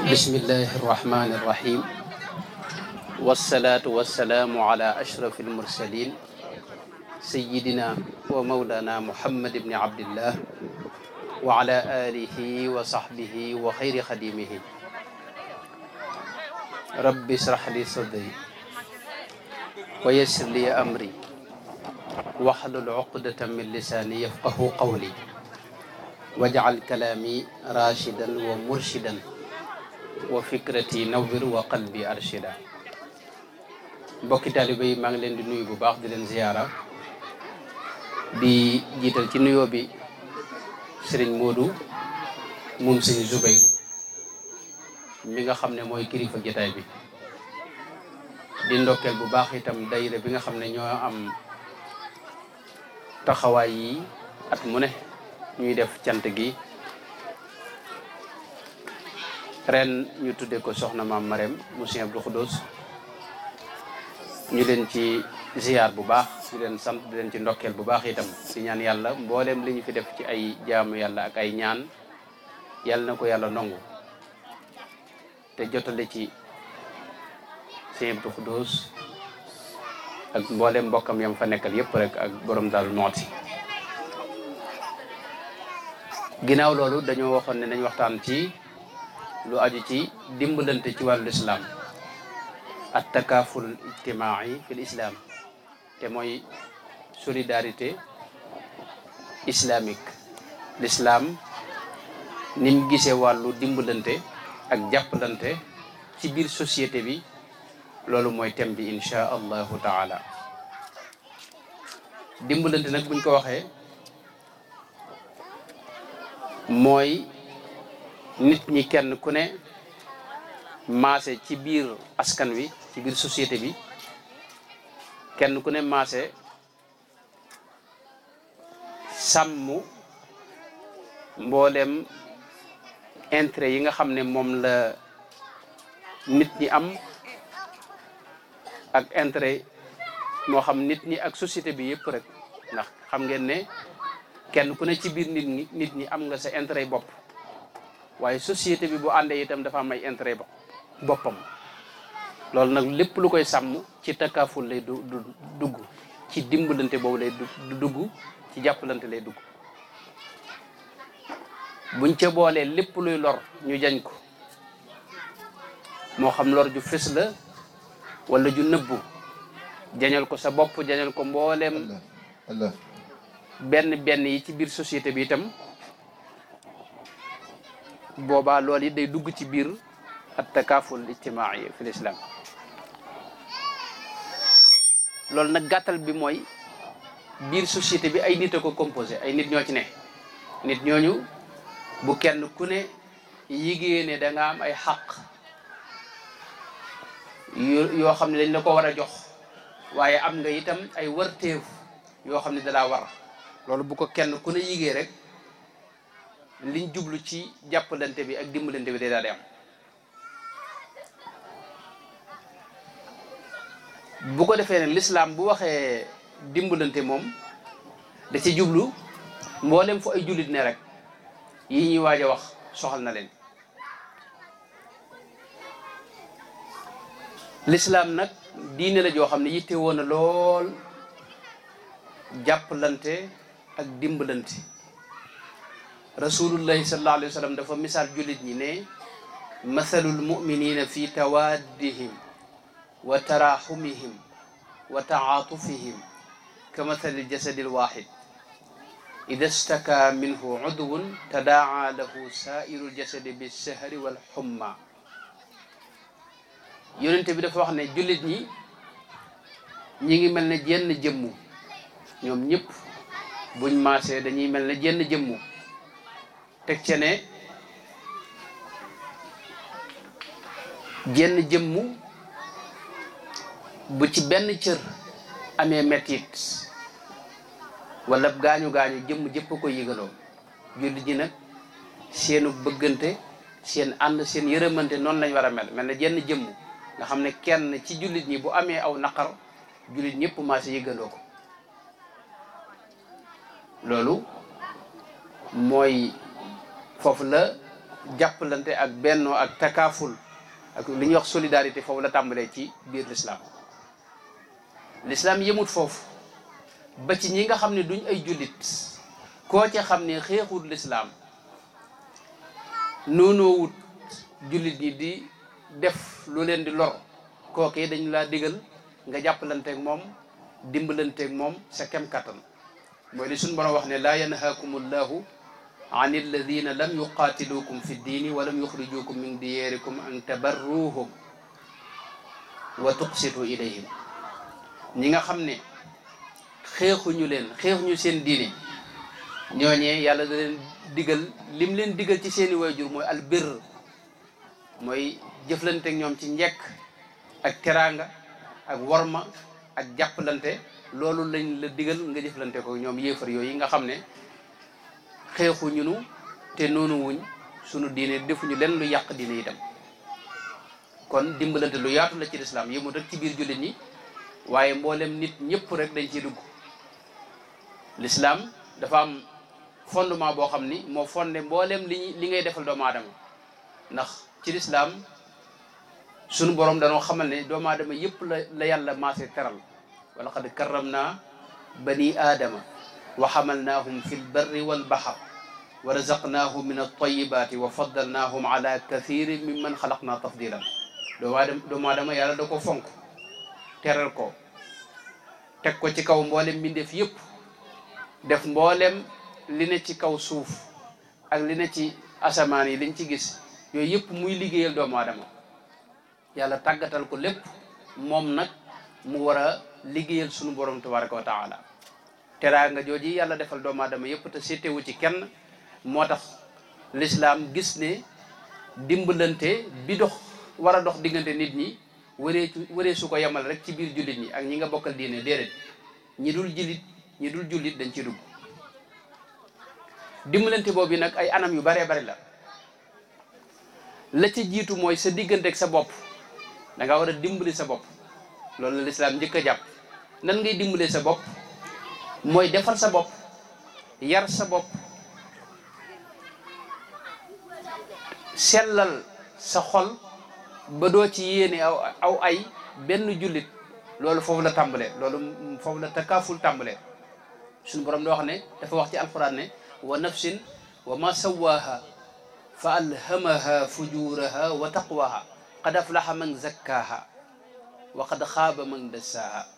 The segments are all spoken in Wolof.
بسم الله الرحمن الرحيم والصلاة والسلام على أشرف المرسلين سيدنا ومولانا محمد بن عبد الله وعلى آله وصحبه وخير خديمه رب اشرح لي صدري ويسر لي أمري واحلل عقدة من لساني يفقه قولي واجعل كلامي راشدا ومرشدا وفكرتي نور وقلبي أرشدا mbokki taalibe yi maa ngi leen di nuyu bu baax di leen ziyaara di jiital ci nuyoo bi Serigne Modou moom Serigne Zoubayru mi nga xam ne mooy kilifa jotaay bi di ndokkeel bu baax itam dayira bi nga xam ne ñoo am taxawaay yi at mu ne ñuy def cant gi ren ñu tudde ko soxna maam Marème mu Sëñ Abdou Khoudoss ñu leen ci ziyaar bu baax di leen sant di leen ci ndokkeel bu baax itam di ñaan yàlla mbooleem li ñu fi def ci ay jaamu yàlla ak ay ñaan yàlla na ko yàlla nangu te jotale ci Sëñ Abdou Khoudoss ak mbooleem mbokkam yam fa nekkal yëpp rek ak borom Daaru Muxti ginnaaw loolu dañoo waxoon ne nañ waxtaan ci lu aju ci dimbalante ci wàllu islam at takaful ijtimaai fil islam te mooy solidarité islamique l'islam ni mu gisee wàllu dimbalante ak jàppalante ci biir société bi loolu mooy thème bi insha allahu taala dimbalante nag buñ ko waxee mooy nit ñi kenn ku ne maase ci biir askan wi ci biir société bi kenn ku ne maase sàmm mboolem intérêt yi nga xam ne moom la nit ñi am ak intérêt moo xam nit ñi ak société bi yëpp rek ndax xam ngeen ne kenn ku ne ci biir nit ñi am nga sa intérêt bopp waaye société bi bu àndee itam dafa am ay intérêt boppam loolu nag lépp lu koy sàmm ci takaful lay dugg ci dimbalante boobu lay dugg ci jàppalante lay dugg buñ ca boolee lépp luy lor ñu jañ ko moo xam lor ju fës la wala ju nëbbu jañal ko sa bopp jañal ko mbooleem benn yi ci biir société bi itam boobaa loolu it day dugg ci biir at takaful ijtimaai fi l'islam loolu nag gàttal bi mooy biir société bi ay nit a ko composé ay nit ñoo ci ne nit ñooñu bu kenn ku ne yigée ne da nga am ay xaq yoo xam ne dañ la ko war a jox waaye am nga itam ay warteef yoo xam ne dalaa war loolu bu ko kenn ku ne yigée rek liñ jublu ci jàppalante bi ak dimbalante bi day daal di am bu ko defee ne l'islam bu waxee dimbalante moom da ci jublu mboolem fu ay jullit ne rek yi ñuy waaj a wax soxal na leen l'islam nag diine la joo xam ne yitte woon na lool jàppalante ak dimbalante rasulullahi sallallahu alayhi wa sallam dafa misaal jullit ñi ne mathalul muminina fi tawaddihim wa taraxumihim wa taatufihim ka mathalil jasadil waxid ida staka minhu udwun tadaa lahu sairul jasadi bilsahri walxumma yonente bi dafa wax ne jullit ñi ngi mel ne jenn jëmmu ñoom ñëpp buñ maasee dañuy mel ne jenn jëmmu teg ce ne jenn jëmmu bu ci benn cër amee mettit wala gaañu-gaañu jëmm jëpp ko yëgaloo jullit ñi nag seenu bëggante seen ànd seen yërëmante noonu lañ war a mel ne jenn jëmm nga xam ne kenn ci jullit ñi bu amee aw naqar jullit ñëpp maase yëgaloo ko loolu mooy foofu la jàppalante ak bennoo ak takaaful ak li ñuy wax solidarité foofu la tàmbalee ci biir l'islam. l'islam yemut foofu ba ci ñi nga xam ne duñ ay jullit koo ca xam ne xeexut l'islam noonoo wut jullit ñi di def lu leen di lor kookee dañu laa digal nga jàppalanteeg moom dimbalanteeg moom sa kem kattan mooy li suñu borom wax ne laa yanhaakumullahu an alladina lam yuqaatilukum fi ddiini wa lam yuxrijukum min diyarikum an tabarruhum wa tuqsitu ilayhim. ñi nga xam ne xeexuñu seen diine ñooñee yàlla da leen digal lim leen digal ci seeni waajur mooy albir mooy jëflante ak ñoom ci njekk ak teraanga ak worma ak jàppalante. loolu lañ la digal nga jëflante ko ñoom yéefar yooyu nga xam ne xeexuñu nu te noonu wuñ sunu diine defuñu leen lu yàq diine itam. kon dimbalante lu yaatu la ci lislaam yëmut rek ci biir jullit ñi waaye mboolem nit ñëpp rek dañ ciy dugg. lislaam dafa am fondement boo xam ni moo fondé mboolem li ngay defal doomu aadama ndax ci lislaam sunu borom danoo xamal ne doomu aadama yëpp la yàlla maase teral. wa laqad karramna bani aadama wa xamalnaahum fi lbarri walbaxar wa razaqnaahum min altayibati wa faddalnaahum ala kathirin mimman xalaqna tafdilan. doomu aadama yàlla da ko fonk teral ko teg ko ci kaw mboolem mbindeef yëpp def mboolem li ne ci kaw suuf ak li ne ci asamaan yi liñ ci gis yooyu yëpp muy liggéeyal doomu aadama yàlla tàggatal ko lépp moom nag mu war a liggéeyal sunu borom tabaraka wa taala. teraanga jooji yàlla defal doomu aadama yëpp te seetewu ci kenn moo tax lislaam gis ne dimbalante bi war a dox diggante nit ñi waree su ko yemal rek ci biir jullit ñi ak ñi nga bokkal diine déedéet ñi dul jullit dañ ci dugg. dimbalante boobu nag ay anam yu baree bari la ci jiitu mooy sa diggante ak sa bopp da nga war a dimbali sa bopp. loolu la lislaam njëkk a jàpp. nan ngay dimbalee sa bopp mooy defal sa bopp yar sa bopp sellal sa xol ba doo ci yéene aw ay benn jullit. loolu foofu la tàmbalee loolu foofu la takaaful tàmbalee. suñu borom da wax ne dafa wax ci alquran ne wa nafsin wa ma sawaaha fa alhamaha fujuraha wa taqwaha qad aflaha man zakkaaha wa qad xaaba man dassaaha.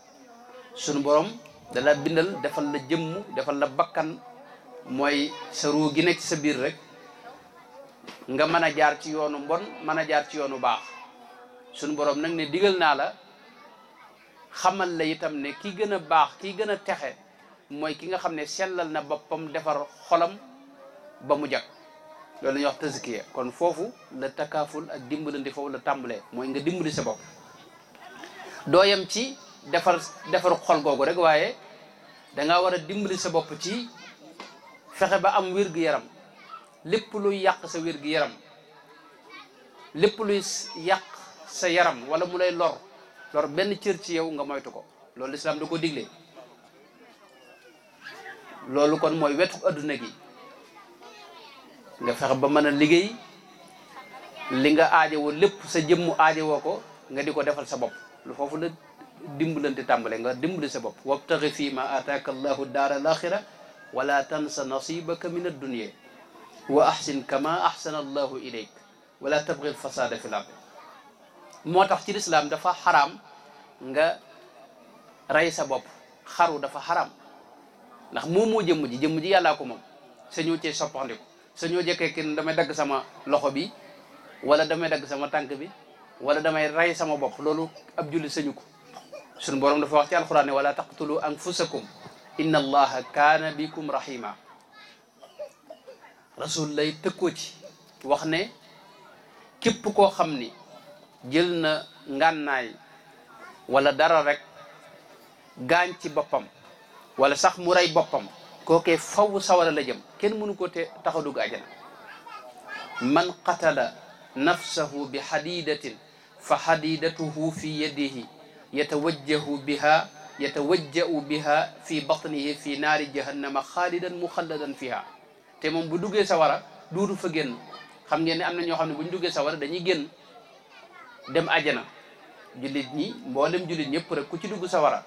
sunu borom dala bindal defal la jëmm defal la bakkan mooy sa ruu gi nekk ci sa biir rek nga mën a jaar ci yoonu mbon mën a jaar ci yoonu baax. sunu borom nag ne digal naa la xamal la itam ne ki gën a baax ki gën a texe mooy ki nga xam ne sellal na boppam defar xolam ba mu jag. loolu la ñuy wax tazkiya. kon foofu la takaaful ak dimbalante foofu la tàmbalee mooy nga dimbali sa bopp. doo yem ci defar xol googu rek waaye danga war a dimbali sa bopp ci fexe ba am wér-gu-yaram. lépp luy yàq sa wér-gu-yaram lépp luy yàq sa yaram wala mu lay lor benn cër ci yow nga moytu ko. loolu lislaam da ko digle. loolu kon mooy wetu adduna gi nga fexe ba mën a liggéey li nga aajowoo lépp sa jëmmu aajowoo ko nga di ko defal sa bopp. lu foofu la dimbalante tàmbale nga dimbali sa bopp. wabtaxi fii ma ataaka allahu daara al axira wala tansa nasibaka min addunia wa ahsin kama ahsana allahu ilayk wala tabghi alfasada fi l ard. moo tax ci lislaam dafa xaraam nga rey sa bopp. xaru dafa xaraam ndax moom moo jëmm ji yàllaa ko moom. sañoo cee soppandiku sañoo jekkee kin damay dagg sama loxo bi wala damay dagg sama tànk bi wala damay rey sama bopp. loolu ab julli sañu ko. sunu borom dafa wax ci alquran ne wala taqtulu anfusakum inna allaha kaana bikum rahima. rasul lay tëkkoo ci wax ne képp koo xam ni jël na ngànnaay wala dara rek gaañ ci boppam wala sax mu rey boppam kookee faw sawara la jëm. kenn mënu ko te tax a dugg ajana. man qatala nafsahu bi hadidatin fa hadidatuhu fi yadihi yatawajja'u biha fi batnihi fi naari jahannama xaalidan muxalladan fiha. te moom bu duggee sawara duutu fa génn xam ngeen ne am na ñoo xam ne bu ñu duggee sawara dañuy génn dem àjjana. jullit ñi mboolem jullit ñëpp rek ku ci dugg sawara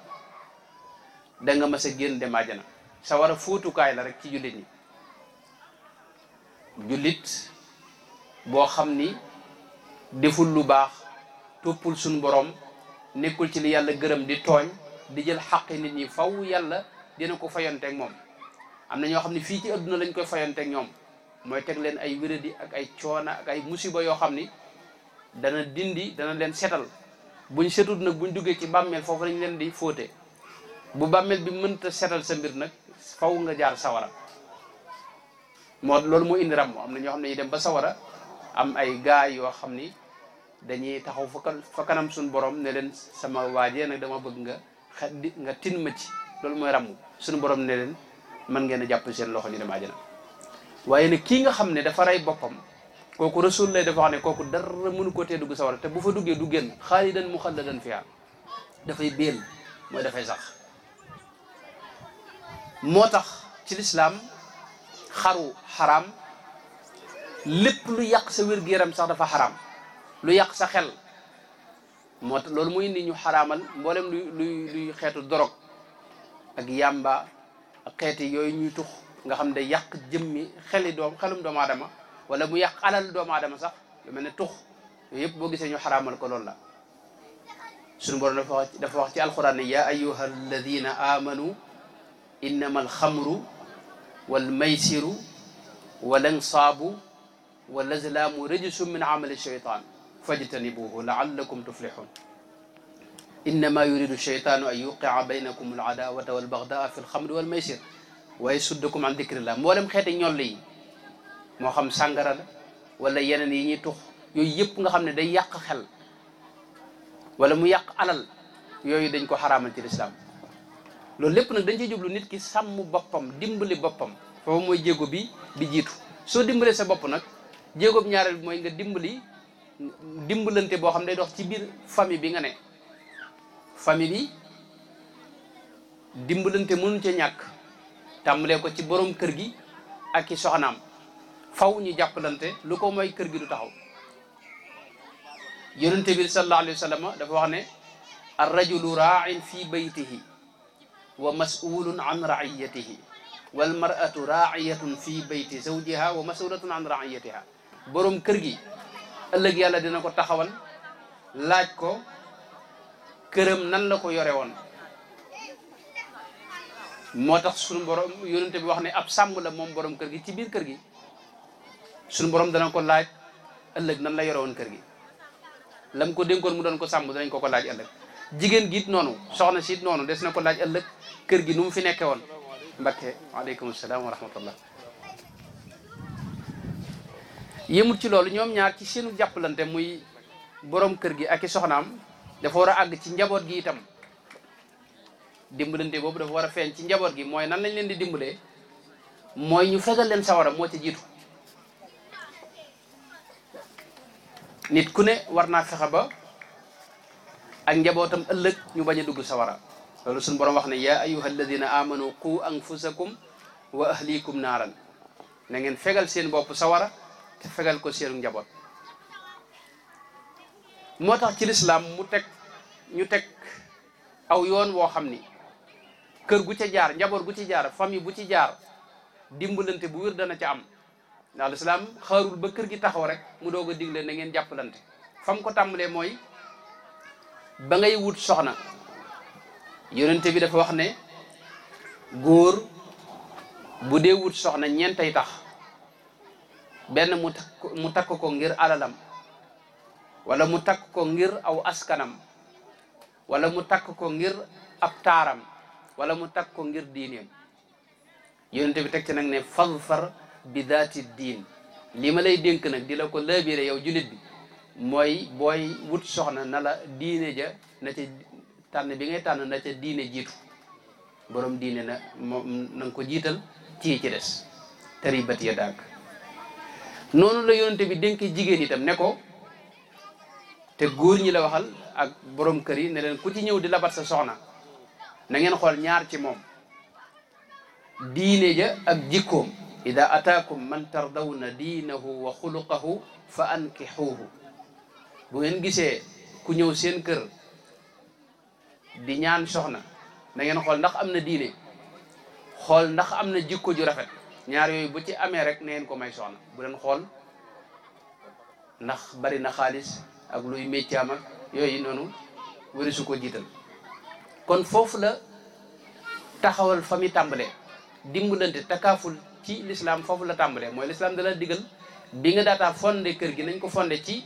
da nga mas a génn dem àjjana. sawara fóotukaay la rek ci jullit ñi. jullit boo xam ni deful lu baax toppul suñ borom nekkul ci li yàlla gërëm di tooñ di jël xaqi nit ñi faw yàlla dina ko fayonteeg moom. am na ñoo xam ne fii ci adduna lañ koy fayonteeg ñoom mooy teg leen ay wéradi ak ay coona ak ay musiba yoo xam ni dana leen setal. buñ setut nag buñ duggee ci bàmmeel foofu lañ leen di fóote. bu bàmmeel bi mënta setal sa mbir nag faw nga jaar sawara. loolu moo indi ram am na ñoo xam ne ñu dem ba sawara am ay gaay yoo xam ni dañuy taxaw fa kanam suñu borom ne leen sama waajee nag dama bëgg nga tin ma ci. loolu mooy ramm suñu borom ne leen mën ngeen a jàpp seen loxo ñu dem àjjana. waaye nag kii nga xam ne dafa rey boppam kooku rasul lay dafa wax ne kooku dara mënu ko tee dugg sawara te bu fa duggee du génn xaalidan muxalladan fiha dafay béel mooy dafay sax. moo tax ci lislaam xaru xaraam lépp lu yàq sa wér-gu-yaram sax dafa xaraam lu yàq sa xel moo tax loolu muy indi ñu xaraamal mboolem luy xeetu dorog ak yàmba ak xeeti yooyu ñuy tux nga xam ne yàq jëmmi xelum doomu aadama wala mu yàq alal doomu aadama sax lu mel ne tux yooyu yëpp boo gisee ñu xaraamal ko loolu la. suñu borom dafa wax ci alquran ne yaa ayyuha alladina amanu innama alxamru walmaysiru walansaabu walazlaamu rajsum min amali shaytan fajtanibuhu laallakum tuflihun innama yuridu shaytanu an yuqia baynakum aladawata walbagdaa fi alxamri walmaysir wa yasuddakum an dicrillah. mboolem xeeti ñoll yi moo xam sàngara la wala yeneen yi ñuy tux yooyu yëpp nga xam ne day yàq xel wala mu yàq alal yooyu dañ ko xaraamal ci lislaam. loolu lépp nag dañ ciy jublu nit ki sàmm boppam dimbali boppam foofu mooy jéego bi jiitu. soo dimbalee sa bopp nag jéego bi ñaareel bi mooy nga dimbalante boo xam ne day dox ci biir famille bi nga ne. famille bi dimbalante mënu ca ñàkk tàmbalee ko ci borom kër gi ak i soxnaam faw ñu jàppalante lu ko mooy kër gi du taxaw. yonente bi sallallahu alayhi wa sallam dafa wax ne ar rajulu raa'in fi baytihi wa mas'ulun an ra'iyatihi wal mar'atu ra'iyatun fi bayti zawjiha wa mas'ulatun an ra'iyatiha. borom kër gi ëllëg yàlla dina ko taxawal laaj ko këram nan la ko yore woon. moo tax suñu borom yonente bi wax ne ab sàmm la moom borom kër gi ci biir kër gi suñu borom dana ko laaj ëllëg nan la yore woon kër gi lam ko dénkoon mu doon ko sàmm danañ ko laaj ëllëg. jigéen gi it noonu soxna si it noonu des na ko laaj ëllëg kër gi nu mu fi nekke woon. Mbakke waaleykum salaam wa rahmatullah. yëmut ci loolu ñoom ñaar ci seenu jàppalante muy borom kër gi ak i soxnaam dafa war a àgg ci njaboot gi itam. dimbalante boobu dafa war a feeñ ci njaboot gi mooy nan lañ leen di dimbalee mooy ñu fegal leen sawara moo ci jiitu. nit ku ne war naa fexe ba ak njabootam ëllëg ñu bañ a dugg sawara. loolu suñu borom wax ne yaa ayyuha alladina amanu qu anfusakum wa ahlikum naaran na ngeen fegal seen bopp sawara te fegal ko seenu njaboot. moo tax ci lislaam ñu teg aw yoon woo xam ni kër gu ca jaar njaboot gu ci jaar famille bu ci jaar dimbalante bu wér dana ca am. ndax lislaam xaarul ba kër gi taxaw rek mu doog a digle na ngeen jàppalante. fam ko tàmbalee mooy ba ngay wut soxna yonente bi dafa wax ne góor bu dee wut soxna ñeentay tax. benn mu takk ko ngir alalam wala mu takk ko ngir aw askanam wala mu takk ko ngir ab taaram wala mu takk ko ngir diineem. yonente bi teg ci nag ne fadfar bi daati diin. li ma lay dénk nag di la ko laabire yow julit bi mooy booy wut soxna na la diine ja na ca tànn bi ngay tànn na ca diine jiitu. borom diine na moom na nga ko jiital ci des taribat ya daag. noonu la yonente bi dénkee jigéen itam ne ko te góor ñi la waxal ak borom kër yi ne leen ku ci ñëw di labat sa soxna na ngeen xool ñaar ci moom diine ja ak jikkoom ida ataakum man tardawna diinahu wa xuluqahu fa ankixuuhu bu ngeen gisee ku ñëw seen kër di ñaan soxna na ngeen xool ndax am na diine xool ndax am na jikko ju rafet ñaar yooyu bu ci amee rek na ngeen ko may soxna bu leen xool ndax bari na xaalis ak luy méccaam ak yooyu noonu wari su ko jiital kon foofu la taxawal fa mi tàmbalee dimbalante takaaful ci l'islam foofu la tàmbalee mooy l'islam da la digal bi nga daataa fondé kër gi nañ ko fondé ci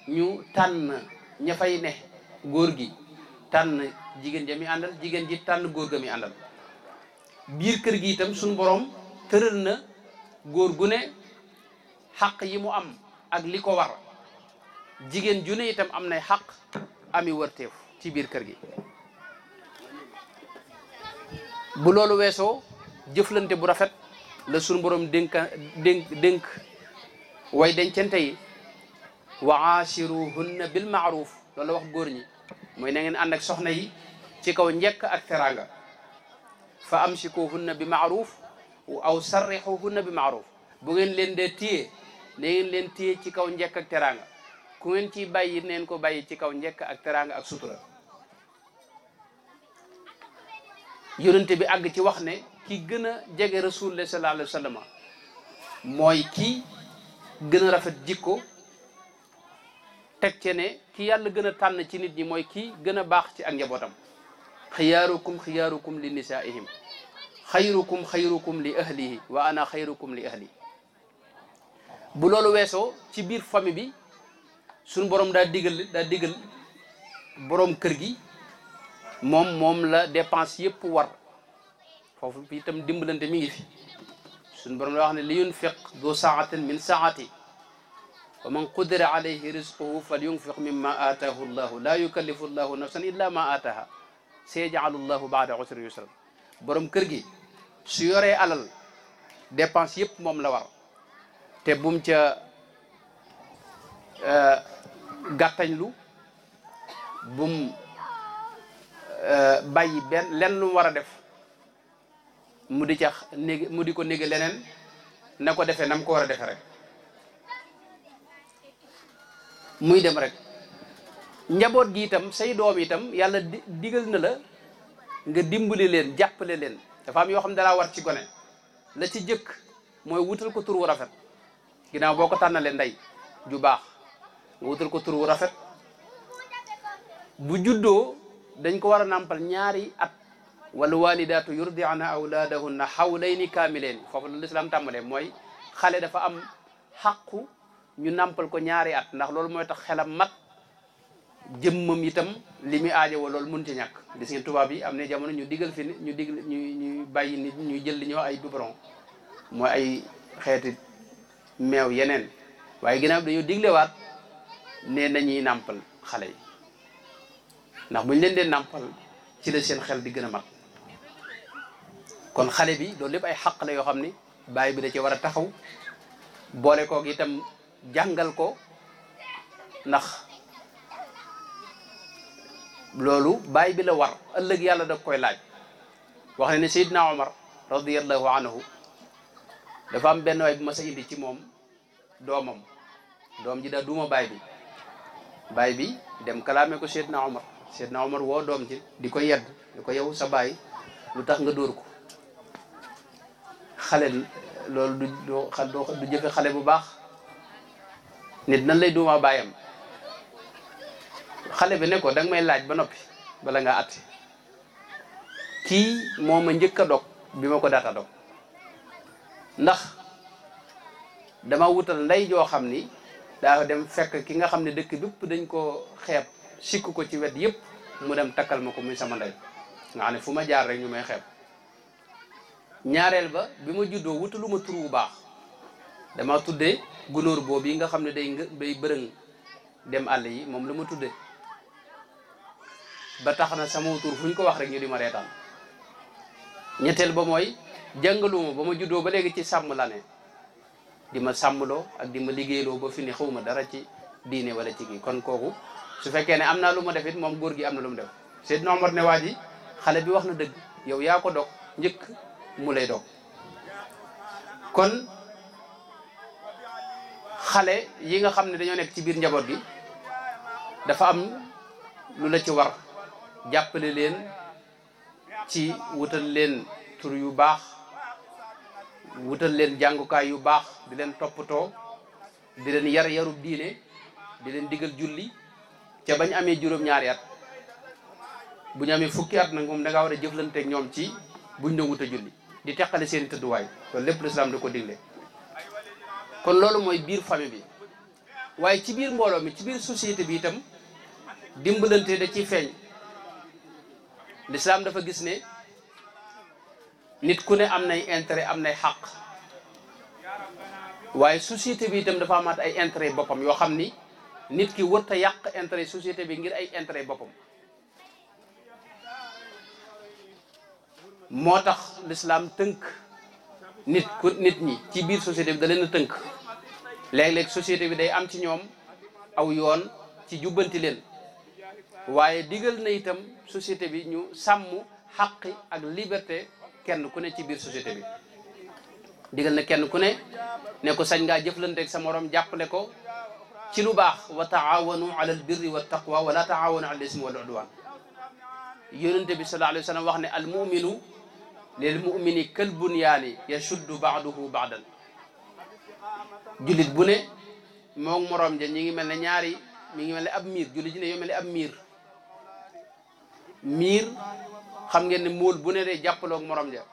ñu tànn ña fay ne góor gi tànn jigéen ja mi àndal jigéen ji tànn góor ga mi àndal biir kër gi itam suñu borom tëral na góor gu ne xaq yi mu am ak li ko war jigéen ju ne itam am nay xaq ami wërteef ci biir kër gi bu loolu weesoo jëflante bu rafet la suñu borom dénk way dencante yi wa aashiruhunna bil maaruf loolu la wax góor ñi mooy na ngeen ànd ak soxna yi ci kaw njekk ak teraanga fa amsikuhunna bi maaruf aw sarrixuhunna bi maaruf bu ngeen leen dee téye na ngeen leen téye ci kaw njekk ak teraanga ku ngeen ciy bàyyi neen ko bàyyi ci kaw njekk ak teraanga ak sutura yonente bi àgg ci wax ne ki gën a jege rasulullah sallallahu alayhi wa sallam mooy ki gën a rafet jikko teg ce ne ki yàlla gën a tànn ci nit ñi mooy ki gën a baax ci ak njabootam xiyaarukum xiyaarukum li nisaihim xayrukum xayrukum li ahlihi wa ana xayrukum li ahli bu loolu weesoo ci biir famille bi suñu borom daa digal borom kër gi moom la dépense yëpp war foofu itam dimbalante mi ngi fi suñu borom la wax ne li yunfiq du saatin min saati wa man qudira alayhi rizquhu fal yunfiq mimma aataahu llahu la yukallifu llahu nafsan illa ma aataaha sayaj'alu llahu ba'da usrin yusran borom kër gi su yoree alal dépense yëpp moom la war te bum ca gàttañlu bum bàyyi lenn lu mu war a def mu di ko nége leneen na ko defee nam ko war a defe rek muy dem rek njaboot gi itam say doom itam yàlla digal na la nga dimbali leen jàppale leen dafa am yoo xam ne dalaa war ci gone la ci jëkk mooy wutal ko tur wu rafet ginnaaw boo ko tànnalee ndey ju baax nga wutal ko tur wu rafet bu juddoo dañ ko war a nàmpal ñaari at wal walidaatu yurdi'na awlaadahunna hawlayni kaamilayni foofu la lislaam tàmbalee mooy xale dafa am xàqu ñu nàmpal ko ñaari at ndax loolu mooy tax xelam mat jëmmam itam li muy aajowoo loolu mun ci ñàkk gis ngeen tubaab yi am na jamono ñu ñu bàyyi nit ñuy jël li ñoo ay biberon mooy ay xeeti meew yeneen waaye ginnaaw dañoo diglewaat ne nañuy nàmpal xale yi ndax buñ leen dee nàmpal ci la seen xel di gën a mat kon xale bi loolu lépp ay xaq la yoo xam ni baay bi da ci war a taxaw boole koog itam jàngal ko ndax loolu baay bi la war ëllëg yàlla da koy laaj wax ne ne Seydina Omar radiyallahu anhu dafa am benn waay bu ma sa indi ci moom doomam doom ji da duuma baay bi dem kalaame ko Seydina Omar woo doom ji di ko yedd di ko yow sa baay lu tax nga dóor ko xale loolu du jëfe xale bu baax nit nan lay duuma baayam xale bi ne ko danga may laaj ba noppi bala nga àtte kii moo ma njëkk a dog bi ma ko daata dog ndax dama wutal ndey joo xam ni daa dem fekk ki nga xam ne dëkk bépp dañ ko xeeb sikk ko ci wet yëpp mu dem takkal ma ko muy sama ndey nga xam ne fu ma jaar rek ñu may xeeb ñaareel ba bi ma juddoo wutalu ma tur bu baax dama tuddee gunóor boobu yi nga xam ne day bërëng dem àll yi moom la ma tuddee ba tax na sama tur fu ñu ko wax rek ñu di ma reetaan ñetteel ba mooy jàngaluma ba ma juddoo ba léegi ci sàmm la ne di ma sàmmloo ak di ma liggéeyloo ba fi ne xawma dara ci diine wala ci kii kon kooku su fekkee ne am naa lu ma def it moom góor gi am na lu mu def Seydina Omar ne waa ji xale bi wax na dëgg yow yaa ko dog njëkk mu lay dog kon xale yi nga xam ne dañoo nekk ci biir njaboot gi dafa am lu la ci war jàppale leen ci wutal leen tur yu baax wutal leen jàngukaay yu baax di leen toppatoo di leen yar yarub diine di leen digal julli ca bañ amee juróom-ñaari at bu ñu amee fukki at nag moom da ngaa war a jëflanteeg ñoom ci buñ doon wut a julli di teqale seen tëdduwaay loolu lépp lislaam da ko digle kon loolu mooy biir famille bi waaye ci biir mbooloo mi ci biir société bi itam dimbalante da ciy feeñ lislaam dafa gis ne nit ku ne am nay intérêt am nay xaq waaye société bi itam dafa amaat ay intérêt boppam yoo xam ni nit ki wërta yàq intérêt société bi ngir ay intérêt boppam moo tax lislaam tënk nit ñi ci biir société bi da leen a tënk léeg-léeg société bi day am ci ñoom aw yoon ci jubbanti leen waaye digal na itam société bi ñu sàmm xaqi ak liberté kenn ku ne ci biir société bi digal na kenn ku ne ko sañ ngaa jëflanteeg sa morom jàppale ko ci lu baax wa taawanu ala al birri wa taqwa wala taawanu ala al ismi wal udwan yonente bi sallallahu alayhi wa sallam wax ne al muminu lil mumini kal bunyaani yashuddu baaduhu baadan jullit bu ne moom morom ja ñi ngi mel ne ñaari mi ngi mel ne ab miir jullit ji ne yoo mel ne ab miir xam ngeen ne móol bu ne day jàppaloog morom ja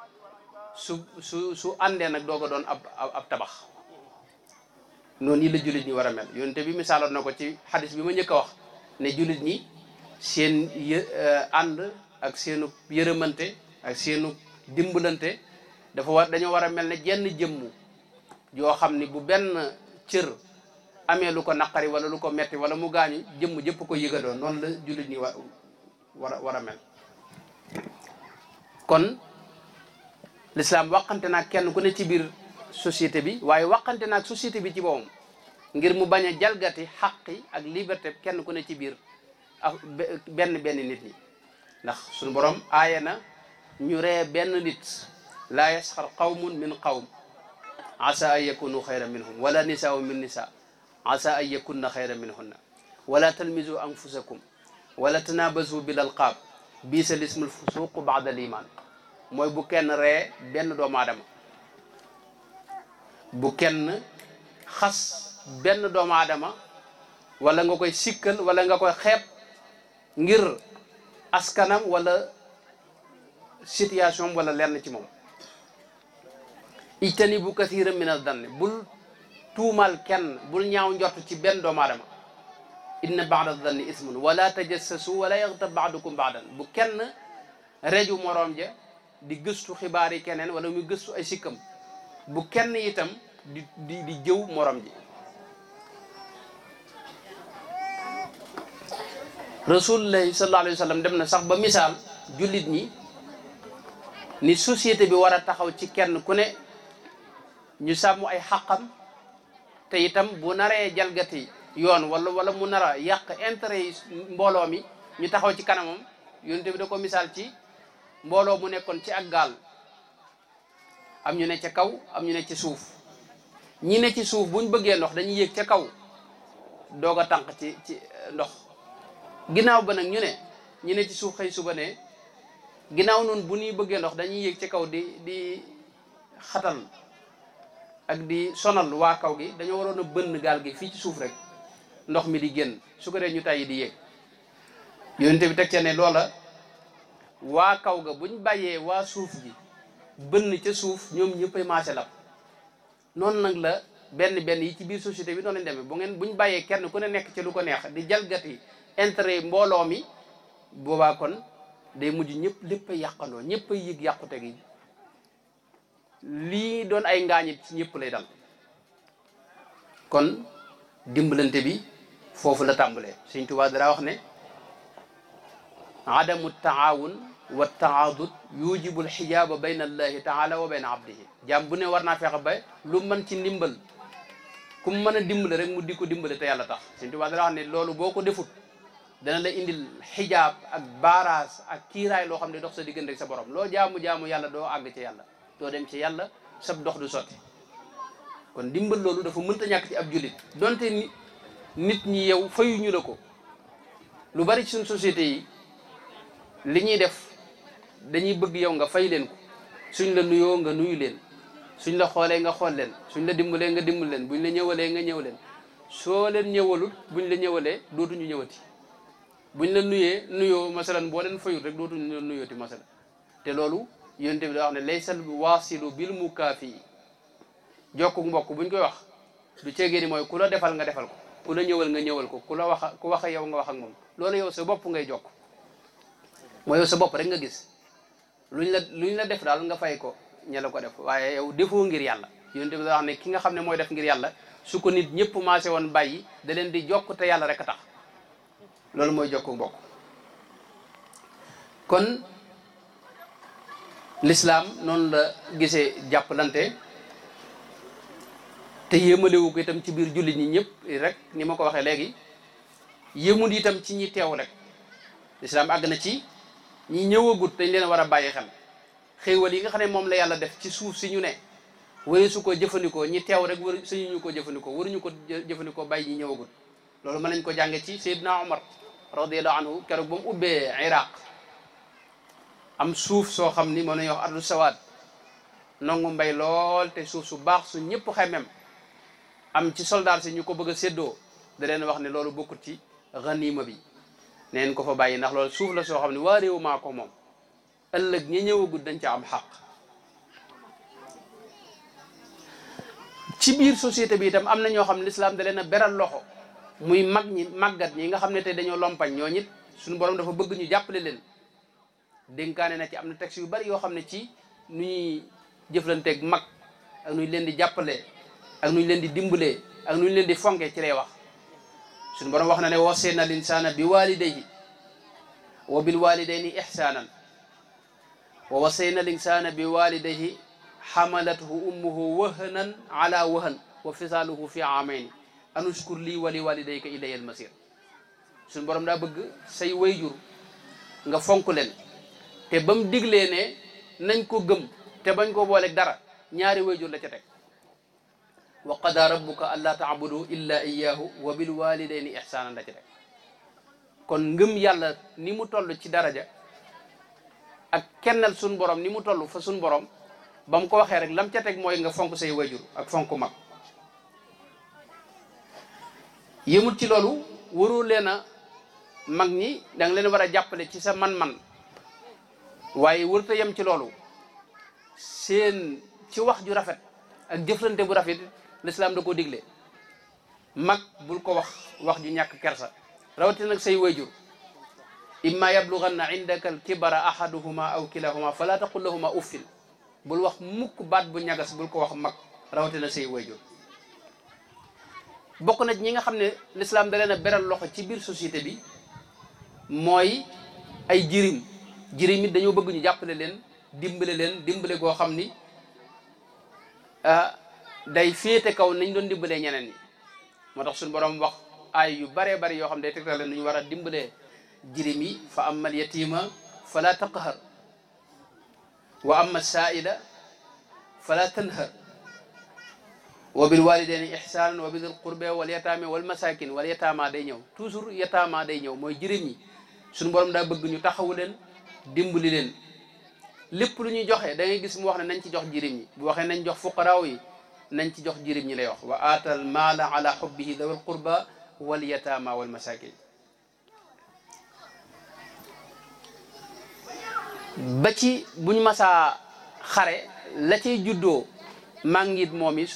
su àndee nag doog a doon ab tabax noonu yi la jullit ñi war a mel yonente bi misaaloon na ko ci xadis bi ma njëkk a wax ne jullit ñi seen ànd ak seenu yërëmante ak seenu dimbalante dañoo war a mel ne jenn jëmm yoo xam ni bu benn cër amee lu ko naqari wala lu ko metti wala mu gaañu jëmm jëpp ko yëgadoo noonu la jullit ñi war a mel kon l'islam waxante naag kenn ku ne ci biir société bi waaye waxante naag société bi ci boppam ngir mu bañ a jalgati xaqi ak liberté kenn ku ne ci biir ak benn nit ñi ndax suñu borom aaye na ñu ree benn nit laa yasxar qawmun min qawm asa an yakunu xayran minhum wala nisaau min nisa asa an yakunna xayran minhunna wala talmizu anfusakum wala tanabazu bil alqaab biisa lismul fusuqu baada al iman mooy bu kenn ree benn doomu aadama bu kenn xas benn doomu aadama wala nga koy sikkal wala nga koy xeeb ngir askanam wala situation wala lenn ci moom ijtanibu kathiran min az-zanni bul tuumal kenn bul ñaaw njort ci benn doomu aadama inna ba'da az-zanni ismun wala tajassasu wala yaghtab ba'dukum ba'dan bu kenn reju moroom ja di gëstu xibaar yi keneen wala muy gëstu ay sikkam bu kenn itam di jëw moroom ji rasulullahi sallallahu alayhi wa sallam dem na sax ba misaal jullit ñi ni société bi war a taxaw ci kenn ku ne ñu sàmm ay xaqam te itam bu naree jalgati yoon wala mu nar a yàq intérêt yi mbooloo mi ñu taxaw ci kanamam yonent bi da ko misaal ci mbooloo mu nekkoon ci ak gaal am ñu ne ca kaw am ñu ne ci suuf ñi ne ci suuf buñ bëggee ndox dañuy yéeg ca kaw doog a tànq ci ndox ginnaaw ba nag ñu ne ci suuf xëy suba ne ginnaaw noonu bu ñuy bëggee ndox dañuy yéeg ci kaw di xatal ak di sonal waa kaw gi dañoo waroon a bënn gaal gi fii ci suuf rek ndox mi di génn su ko dee ñu tàyyi di yéeg yonente bi teg ca ne loola waa kaw ga buñ bàyyee waa suuf gi bënn ca suuf ñoom ñëppay maase la noonu nag la benn yi ci biir société bi noonu lañ demee buñ bàyyee kenn ku ne nekk ci lu ko neex di jalgati intérêt mbooloo mi boobaa kon day mujj ñëpp lépp a yàqandoo ñëpp a yëg yàqute gi lii doon ay ngaañit ci ñëpp lay dal kon dimbalante bi foofu la tàmbalee Sëñ Tuubaa dara wax ne adamu taawun wa taadud yujibu alxijaaba bayna allahi taala wa bayna abdihi jaam bu ne war naa fexe ba lu mën ci ndimbal ku mu mën a dimbale rek mu di ko dimbale te yàlla tax Sëñ Tuubaa dara wax ne loolu boo ko defut dana la indil xijaab ak baaraas ak kiiraay loo xam ne dox sa diggante ak sa borom loo jaamu yàlla doo àgg ci yàlla doo dem ci yàlla sab dox du sotti kon dimbal loolu dafa mënta ñàkk ci ab jullit donte nit ñi yow fayuñu la ko. lu bari ci suñ société yi li ñuy def dañuy bëgg yow nga fay leen ko suñ la nuyoo nga nuyu leen suñ la xoolee nga xool leen suñ la dimbalee nga dimbal leen buñ la ñëwalee nga ñëw leen soo leen ñëwalut buñ la ñëwalee dootuñu ñëwati buñ la nuyoo masalan boo leen fayut rek dootuñu la nuyooti masalan te loolu yonent bi da wax ne laysal waasilu bil mukaafi jokku mbokk buñ koy wax du ceegee ni mooy ku la defal nga defal ko ku la ñëwal nga ñëwal ko ku wax yow nga wax ak moom loolu yow sa bopp ngay jokk mooy yow sa bopp rek nga gis luñ la def daal nga fay ko ña la ko def waaye yow defoo ngir yàlla yonent bi da wax ne ki nga xam ne mooy def ngir yàlla su ko nit ñëpp maase woon bàyyi da leen di jokk te yàlla rek a tax loolu mooy jokku mbokk kon l'islam noonu la gisee jàppalante te yéemalewu ko itam ci biir jullit ñi ñëpp rek ni ma ko waxee léegi yéemul itam ci ñi teew rek l'islam àgg na ci ñi ñëwagut dañ leen war a bàyyi xel xéewal yi nga xam ne moom la yàlla def ci suuf si ñu ne wari su ko jëfandikoo ñi teew rek suñu ñu ko jëfandikoo waruñu ko jëfandikoo bàyyi ñi ñëwagut loolu mën nañ ko jànge ci Seydina Omar radiyallahu anhu keroog ba mu ubbee Iraq am suuf soo xam ni mën nañu wax ardu sawaad nangu mbay lool te suuf su baax su ñëpp xemem am ci soldat si ñu ko bëgg a séddoo da leen wax ne loolu bokkut ci ganima bi neen ko fa bàyyi ndax loolu suuf la soo xam ne waa réew maa ko moom ëllëg ñi ñëwagut dañ ca am xaq ci biir société bi itam am na ñoo xam ne l'islam da leen a beral loxo muy màggat ñi nga xam ne tey dañoo lompañ ñoo ñit suñu borom dafa bëgg ñu jàppale leen dénkaane na ci am na texte yu bari yoo xam ne ci nu ñuy jëflanteeg mag ak nu ñu leen di jàppale ak nu ñu leen di dimbalee ak nu ñu leen di fonke ci lay wax suñu borom wax na ne wassayna al insana bi walidayhi wa bil walidayni ihsanan wa wassayna al insana bi walidayhi xamalathu ummuhu wahnan ala wahn wa fisaaluhu fi aamayn an ushkur lii wa li walidayka ilayya al masir suñu borom daa bëgg say wayjur nga fonk leen te ba mu diglee ne nañ ko gëm te bañ ko booleeg dara ñaari wayjur la ca teg wa qada rabbuka alla taabudu illa iyyahu wa bil walidayni ihsanan la ca teg kon ngëm yàlla ni mu toll ci daraja ak kennal suñ borom ni mu toll fa suñ borom ba mu ko waxee rek lam ca teg mooy nga fonk say wayjur ak fonk mag yëmul ci loolu waroo leen a mag ñi da nga leen war a jàppale ci sa man-man waaye warta yem ci loolu seen ci wax ju rafet ak jëflante bu rafet l'islam da koo digle mag bul ko wax ju ñàkk kersa rawatina nag say wayjur imma yablughanna indaka al kibara ahaduhuma aw kilahuma fala taqul lahuma uffin bul wax mukk baat bu ñagas bul ko wax mag rawatina say wayjur bokk na ñi nga xam ne l'islam da leen a beral loxo ci biir société bi mooy ay jirim it dañoo bëgg ñu jàppale leen dimbale goo xam ni day féete kaw nañ doon dimbalee ñeneen ñi moo tax suñu borom wax ay yu baree bari yoo xam ne day tegtal leen nu ñu war a dimbalee jirim yi fa amma al yatima fala taqhar wa amma saa'ila fala tanhar wa bil walidayni ihsanan wa bidil qurba wal yataama wal masakin wal yataama day ñëw toujours yataama day ñëw mooy jirim yi suñu borom daa bëgg ñu taxawu leen dimbali leen lépp lu ñuy joxe da ngay gis mu wax ne nañ ci jox jirim ñi bu waxee nañ jox fuqaraaw yi nañ ci jox jirim ñi lay wax wa aatal maala ala hubbihi dawil qurba wal yataama wal masakin ba ci buñ masaa xare la cay juddoo màngit moom yi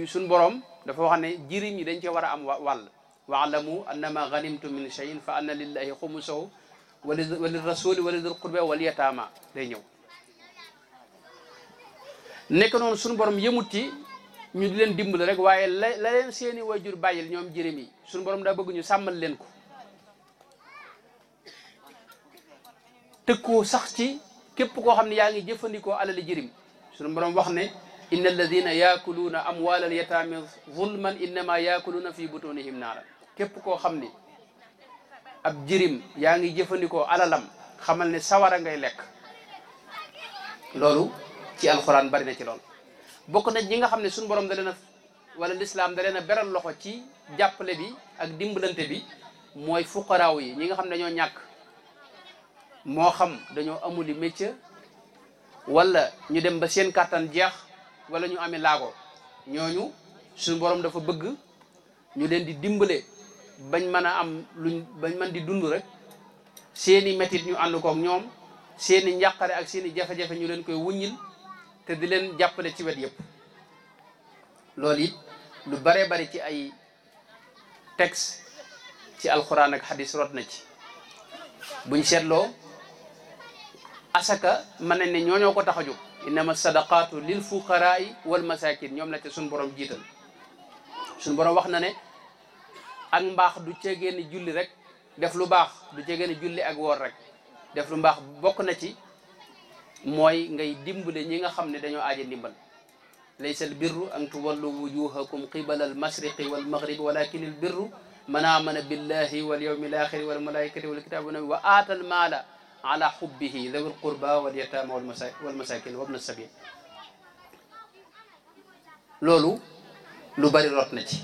suñ borom dafa wax ne jirim ñi dañ ci war a am wàll waalamu annama ganimtum min cheyin fa anna lillahi xumusahu wa lirrasuli wa lidil qurba wal yataama day ñëw nekk noonu suñu borom yëmut ci ñu di leen dimbali rek waaye la leen seeni wayjur bàyyil ñoom jirim yi suñu borom daa bëgg ñu sàmmal leen ko tëkkoo sax ci képp koo xam ne yaa ngi jëfandikoo alali jirim suñu borom wax ne inna alladina yaakuluuna amwaalal yataami zulman innama yaakuluuna fi butunihim naara képp koo xam ni ab jirim yaa ngi jëfandikoo alalam xamal ne sawara ngay lekk loolu ci alxuraan bari na ci lool bokk na ñi nga xam ne suñu borom da leen a wala lislaam da leen a beral loxo ci jàppale bi ak dimbalante bi mooy fuqaraaw yi ñi nga xam ne dañoo ñàkk moo xam dañoo amuli métier wala ñu dem ba seen kàttan jeex wala ñu amee laago ñooñu suñu borom dafa bëgg ñu leen di dimbale bañ mën a am bañ mën di dund rek seeni métit ñu ànd kook ñoom seeni njàqare ak seeni jafe-jafe ñu leen koy wuññil te di leen jàppale ci wet yëpp loolu it lu bare bari ci ay texte ci alquran ak hadis rot na ci buñ seetloo asaka mën nañ ne ñooñoo ko tax a jóg innama sadaqatu lil fuqaraai wal masakin ñoom la te suñu borom jiital suñu borom wax na ne ak mbaax du cegee ni julli rek def lu baax du cegee ni julli ak woor rek def lu mbaax bokk na ci mooy ngay dimbale ñi nga xam ne dañoo aaje ndimbal laysa al birru an tuwallu wujuhakum qibala al mashriqi wal maghribi walakin al birru man amana billahi wal yawmil akhiri wal malaikati wal kitabi wa aata al mala ala hubbihi dhawi al qurba wal yatama wal masakin wa ibn sabil loolu lu bari rot na ci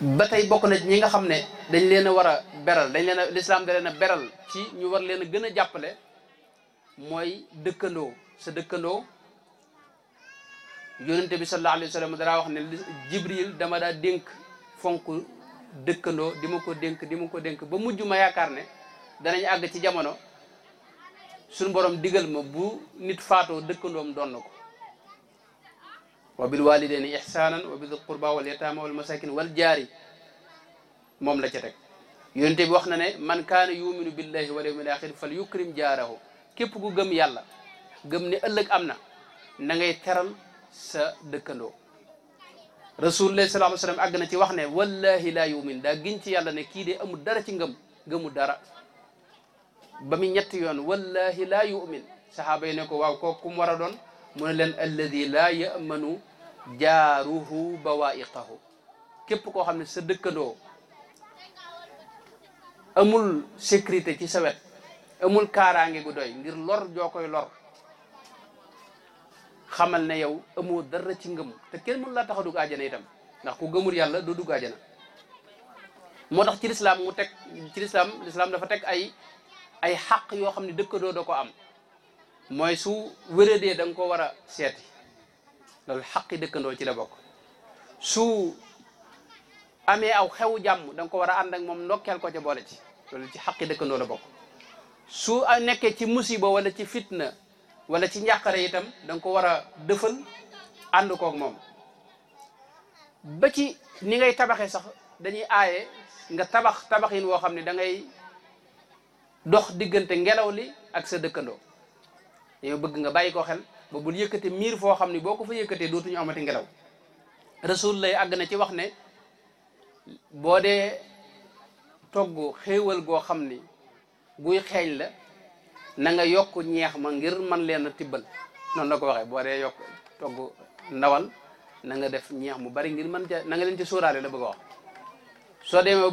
ba tey bokk na ñi nga xam ne dañ leen a war a beral dañ leen a lislaam da leen a beral ci ñu war leen a gën a jàppale mooy dëkkandoo sa dëkkandoo yonente bi sallallahu alayhi wa sallam danaa wax ne jibril dama daa dénk fonk dëkkandoo di ma ko dénk ba mujj ma yaakaar ne danañ àgg ci jamono suñu borom digal ma bu nit faatoo dëkkandoom doon na ko wa bil walidayni ihsanan wa bidil qurba wal yatama wal masakin wal jaari moom la ca teg yonente bi wax na ne man kaana yuminu billahi wal yawmil axir fal yukrim jaarahu képp ku gëm yàlla gëm ne ëllëg am na ngay teral sa dëkkandoo rasulullah sallallahu alayhi wasallam àgg na ci wax ne wallahi la yumin daa giñ ci yàlla ne kii de amul dara ci ngëm gëmu dara ba mu ñetti yoon wallahi la yumin sahaaba yi ne ko waaw kooku mu war a doon mu ne leen alladi la yamanu jaaruhu bawaiqahu képp koo xam ne sa dëkkandoo amul sécurité ci sa wet amul kaaraange gu doy ngir lor joo koy lor xamal ne yow amoo dara ci ngëm te kenn mënu laa tax a dugg àjjana itam ndax ku gëmul yàlla doo dugg àjjana moo tax ci lislaam mu teg ci lislaam dafa teg ay xaq yoo xam ne dëkkandoo da ko am mooy su wéradee da nga ko war a seeti loolu xaqi dëkkandoo ci la bokk su amee aw xew jàmm da nga ko war a ànd ak moom ndokkeel ko ca boole ci loolu ci xaqi dëkkandoo la bokk su nekkee ci musiba wala ci fitna wala ci njàqare itam da nga ko war a dëfal ànd koog moom ba ci ni ngay tabaxee sax dañuy aaye nga tabaxin woo xam ne da ngay dox diggante ngelaw li ak sa dëkkandoo dañoo bëgg nga bàyyi ko xel ba bul yëkkate miir foo xam ne boo ko fa yëkkatee dootuñu amati ngelaw rasul lay àgg na ci wax ne boo dee togg xéewal goo xam ni guy xeeñ la na nga yokk ñeex ma ngir man leen a tibbal noonu la ko waxee boo dee yokk togg ndawal na nga def ñeex mu bari ngir mën ca na nga leen ci sóoraale la bëgg a wax soo demee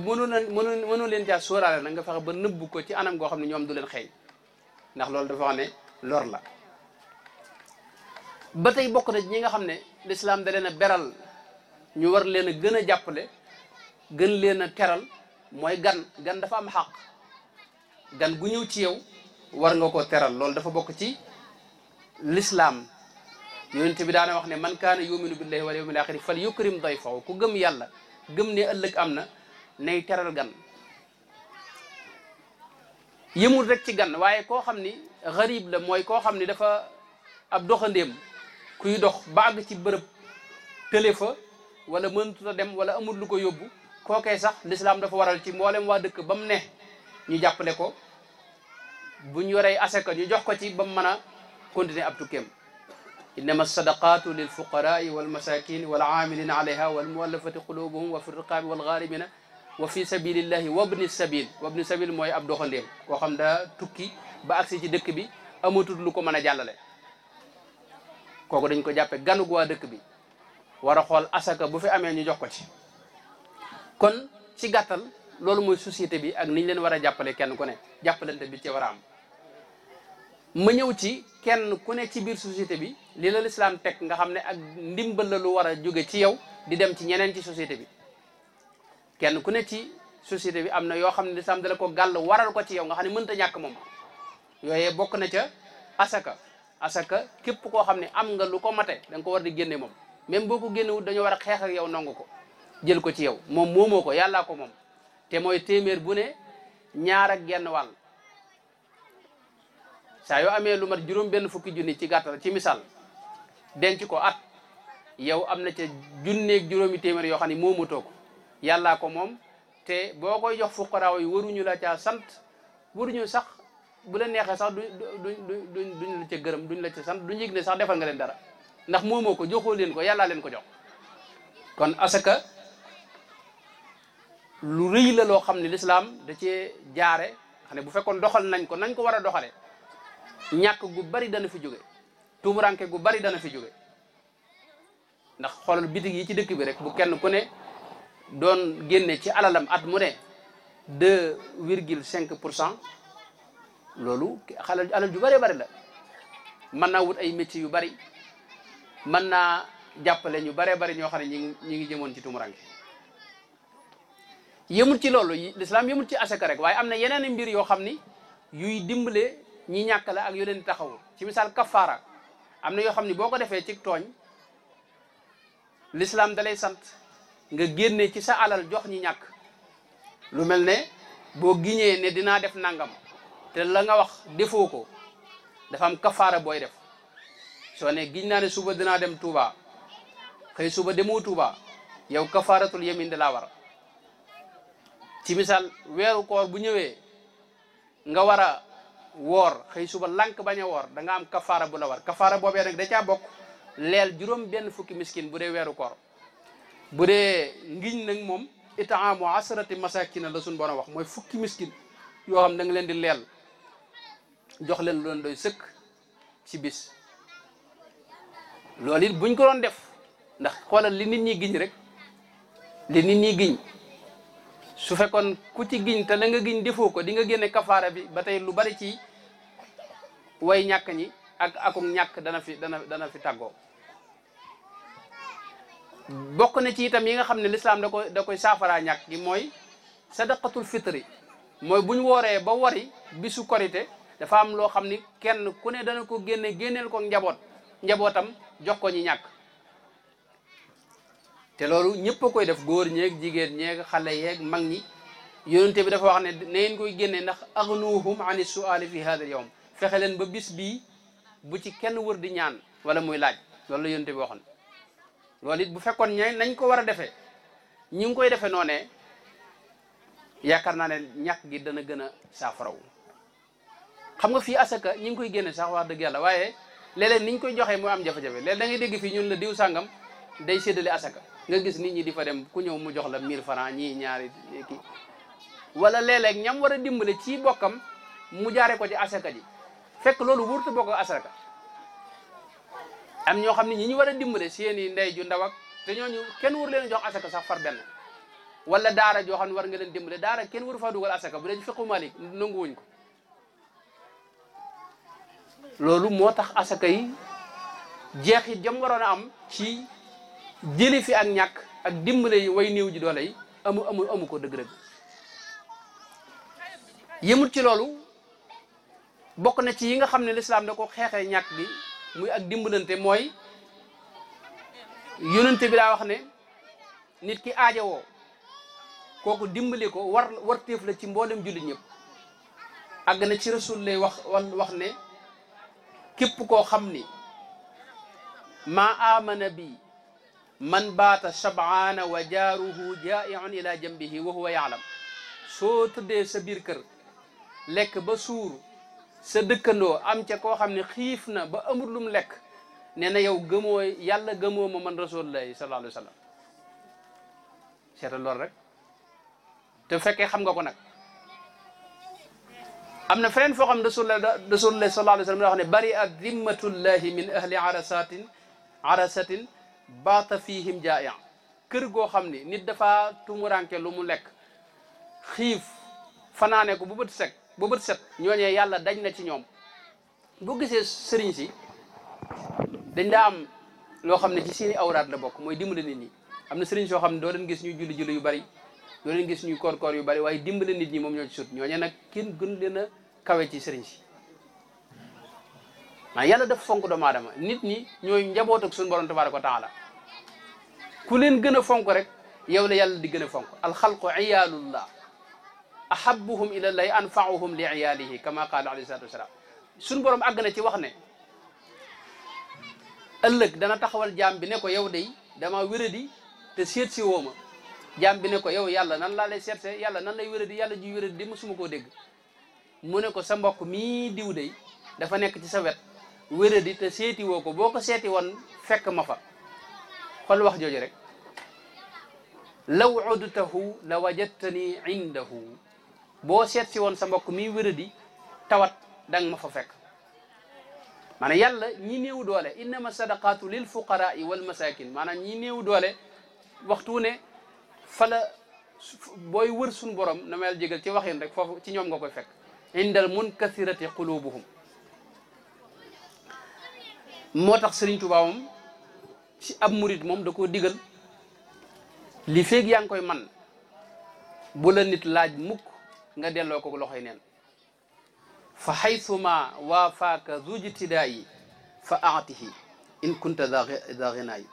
mënu leen caa sóoraale na nga fexe ba nëbb ko ci anam goo xam ne ñoom du leen xeeñ ndax loolu dafa wax ne lor la ba tey bokk na ñi nga xam ne lislaam da leen a beral ñu war leen a gën a jàppale gën leen a teral mooy gan dafa am xaq gan gu ñëw ci yow war nga ko teral loolu dafa bokk ci lislaam yonent bi daana wax ne man kaana yuminu billahi wal yawmil axiri fal yukrim dayfahu ku gëm yàlla gëm ne ëllëg am na nay teral gan yëmul rek ci gan waaye koo xam ni garib la mooy koo xam ni dafa ab doxandéem kuy dox ba àgg ci bërëb tële fa wala mëntuta dem wala amul lu ko yóbbu kookee sax lislaam dafa waral ci mboolem waa dëkk ba mu ne ñu jàppale ko buñ yoree asaka ñu jox ko ci ba mu mën a continuer ab tukkeem innama sadaqatu lil fuqarai wal masakin wal amilina alayha wal muwallafati qulubuhum wa fi riqabi wal gharimina wa fi sabilillahi wabni sabil mooy ab doxandéem koo xam daa tukki ba agsi ci dëkk bi amatul lu ko mën a jàllale kooku dañ ko jàppe ganug waa dëkk bi war a xool asaka bu fi amee ñu jox ko ci kon ci gàttal loolu mooy société bi ak niñ leen war a jàppale kenn ku ne jàppalante bi ci war a am ma ñëw ci kenn ku ne ci biir société bi li la lislaam teg nga xam ne ak ndimbal la lu war a jóge ci yow di dem ci ñeneen ci société bi kenn ku ne ci société bi am na yoo xam ne lislaam dala ko gàll waral ko ci yow nga xam ne mënta ñàkk moom yooyee bokk na ca asaka képp koo xam ne am nga lu ko mate da nga ko war di génne moom même boo ko génnewut dañoo war a xeex ak yow nangu ko jël ko ci yow moom moomoo ko yàllaa ko moom te mooy téeméer bu ne ñaar ak genn wàll saa yoo amee lu mat juróom benn fukki junni ci gàttal ci misaal denc ko at yow am na ca junneeg juróomi téeméer yoo xam ne moomatoo ko yàllaa ko moom te boo koy jox fuqaraaw yi waruñu la caa sant waruñu sax bu la neexee sax duñ la ca gërëm duñ la ca sant duñ yëg ne sax defal nga leen dara ndax moomoo ko joxoo leen ko yàllaa leen ko jox kon asaka lu rëy la loo xam ne lislaam da cee jaare xam ne bu fekkoon doxal nañ ko war a doxale ñàkk gu bari dana fi jóge tuumuranke gu bari dana fi jóge ndax xoolal bitig yi ci dëkk bi rek bu kenn ku ne doon génne ci alalam at mu ne 2,5% loolu alal ju bari bari la mën naa wut ay métiers yu bari mën naa jàppale ñu baree bari ñoo xam ne ñi ngi jëmoon ci tuumuranke yëmul ci loolu lislaam yëmul ci asaka rek waaye am na yeneen mbir yoo xam ni yuy dimbale ñi ñàkk la ak yu leen taxawu ci misaal kafaara am na yoo xam ni boo ko defee ci tooñ lislaam dalay sant nga génne ci sa alal jox ñi ñàkk lu mel ne boo giñee ne dinaa def nangam te la nga wax defoo ko dafa am kafaara booy def soo ne giñ naa ne suba dinaa dem Touba xëy suba demoo Touba yow kafaaratul yamin de laa war ci misaal weeru koor bu ñëwee nga war a woor xëy suba lànk bañ a woor da nga am kafaara bu la war kafaara boobee nag da caa bokk leel juróom benn fukki miskin bu dee weeru koor bu dee ngiñ nag moom itaamu asrati masakina la suñ borom wax mooy fukki miskin yoo xam da nga leen di leel jox leen lu leen doy sëkk ci bis loolu it buñ ko doon def ndax xoolal li nit ñi giñ rek li nit ñi giñ su fekkoon ku ci giñ te la nga giñ defoo ko di nga génne kafaara bi ba tey lu bari ci way ñàkk ñi akum ñàkk dana fi tàggoo bokk na ci itam yi nga xam ne lislaam da koy saafaraa ñàkk gi mooy sadaqatul fitri mooy bu ñu wooree ba wari bisu korite dafa am loo xam ni kenn ku ne dana ko génneel ko njabootam jox ko ñi ñàkk te loolu ñëpp a koy def góor ñeeg jigéen ñeeg xale yeeg mag ñi yonente bi dafa wax ne na ngeen koy génne ndax agnuhum ani suali fi hada al yawm fexe leen ba bis bii bu ci kenn wër di ñaan wala muy laaj loolu la yonente bi waxoon loolu it bu fekkoon nañ ko war a defee ñi ngi koy defee noonee yaakaar naa ne ñàkk gi dana gën a saafaraw xam nga fii asaka ñi ngi koy génne sax wax dëgg yàlla waaye léeg-léeg niñ koy joxee mooy am jafe-jafe léeg da ngay dégg fii ñun la diw sàngam day séddale asaka nga gis nit ñi di fa dem ku ñëw mu jox la 1000 francs ñii ñaari kii wala léeg-léeg ñam war a dimbale ci bokkam mu jaare ko ci asaka ji fekk loolu wurtu bokk asaka am ñoo xam ne ñi ñu war a dimbale seeni ndey ju ndaw ak te ñooñu kenn wur leen jox asaka sax far benn wala daara joo xam ne war nga leen dimbale daara kenn waru faa dugal asaka bu dee ci fiqhu Malik nanguwuñ ko loolu moo tax asaka yi jeexit jam waroon a am ci jëli fi ak ñàkk ak dimbale yi way néew ji doole yi amu ko dëgg-dëgg yëmut ci loolu bokk na ci yi nga xam ne lislaam da ko xeexee ñàkk gi muy ak dimbalante mooy yonente bi daa wax ne nit ki aajowoo kooku dimbali ko war téef la ci mboolem jullit ñëpp àgg na ci rasul lay wax ne képp koo xam ni ma amana bi man baata shabaana wa jaaruhu jaa'iun ila jambihi wa huwa yaalam soo tëddee sa biir kër lekk ba suur sa dëkkandoo am ca koo xam ne xiif na ba amul lum lekk nee na yow gëmoo yàlla gëmoo ma man rasulullahi sallallahu alayhi wa sallam seetal loolu rek te fekkee xam nga ko nag am na feneen foo xam ne rasulullahi sallallahu alayhi wa sallam da wax ne bari at dimmatullahi min ahli arasatin baata fihim jaa'i kër goo xam ni nit dafa tumuranke lu mu lekk xiif fanaane ko bu bët set ñooñee yàlla dañ na ci ñoom boo gisee sëriñ si dañ daa am loo xam ne ci seeni awraat la bokk mooy dimbale nit ñi. am na sëriñ soo xam ne doo leen gis ñuy julli yu bari doo leen gis ñuy koor yu bari waaye dimbale nit ñi moom ñoo ci sut ñooñu nag kenn gën leen a kawe ci sëriñ si. maa yàlla def fonk doomu aadama nit ñi ñooy njaboot ak suñu borom tabaaraka wa taala ku leen gën a fonk rek yow la yàlla di gën a fonk alxalqu iyaalullah ahabuhum ilallahi anfaauhum li iyaalihi kama qaala alayhi salatu wasalaam suñu borom àgg na ci wax ne ëllëg dana taxawal jaam bi ne ko yow day dama wéradi te seet si woo ma jaam bi ne ko yow yàlla nan laa lay seetse yàlla nan lay wéradi yàlla ji wéradi di musuma koo dégg mu ne ko sa mbokk mii diw day dafa nekk ci sa wet wéradi te seeti woo ko boo ko seeti woon fekk ma fa xool wax jooju rek law udtahu la wajadtani indahu boo seet si woon sa mbokk mii wéradi tawat dang ma fa fekk maanaam yàlla ñi néew doole innama sadaqatu lil fuqaraa wal masakin maanaam ñi néew doole waxtu ne fa la booy wër suñu borom na ma yàlla jégal ci waxin rek foofu ci ñoom nga koy fekk indal munkasirati qulubuhum moo tax Sëriñ Tuubaa moom ci ab murit moom da koo digal li feeg yaa ngi koy man bu la nit laaj mukk nga delloo ko loxoy neen fa haythuma waafaaka zujtidaayi fa aatihi in kunta da ginaayi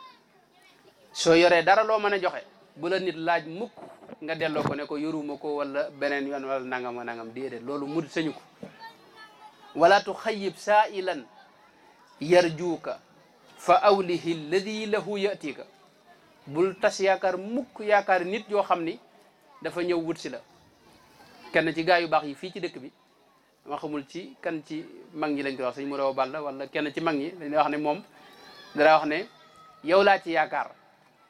soo yoree dara loo mën a joxe bu la nit laaj mukk nga delloo ko ne ko yoruma ko wala beneen yoon wala nangam nangam déedéet loolu murit sañu ko wala tuxayyib saailan yarjuuka fa awlihi alladi lahu yatika bul tas yaakaar mukk yaakaar nit yoo xam ni dafa ñëw wut si la kenn ci gaa yu baax yi fii ci dëkk bi ma xamul ci kan ci mag ñi lañ koy wax sëñ Mouraw Balla wala kenn ci mag ñi dañuy wax ne moom dara wax ne yow laa ci yaakaar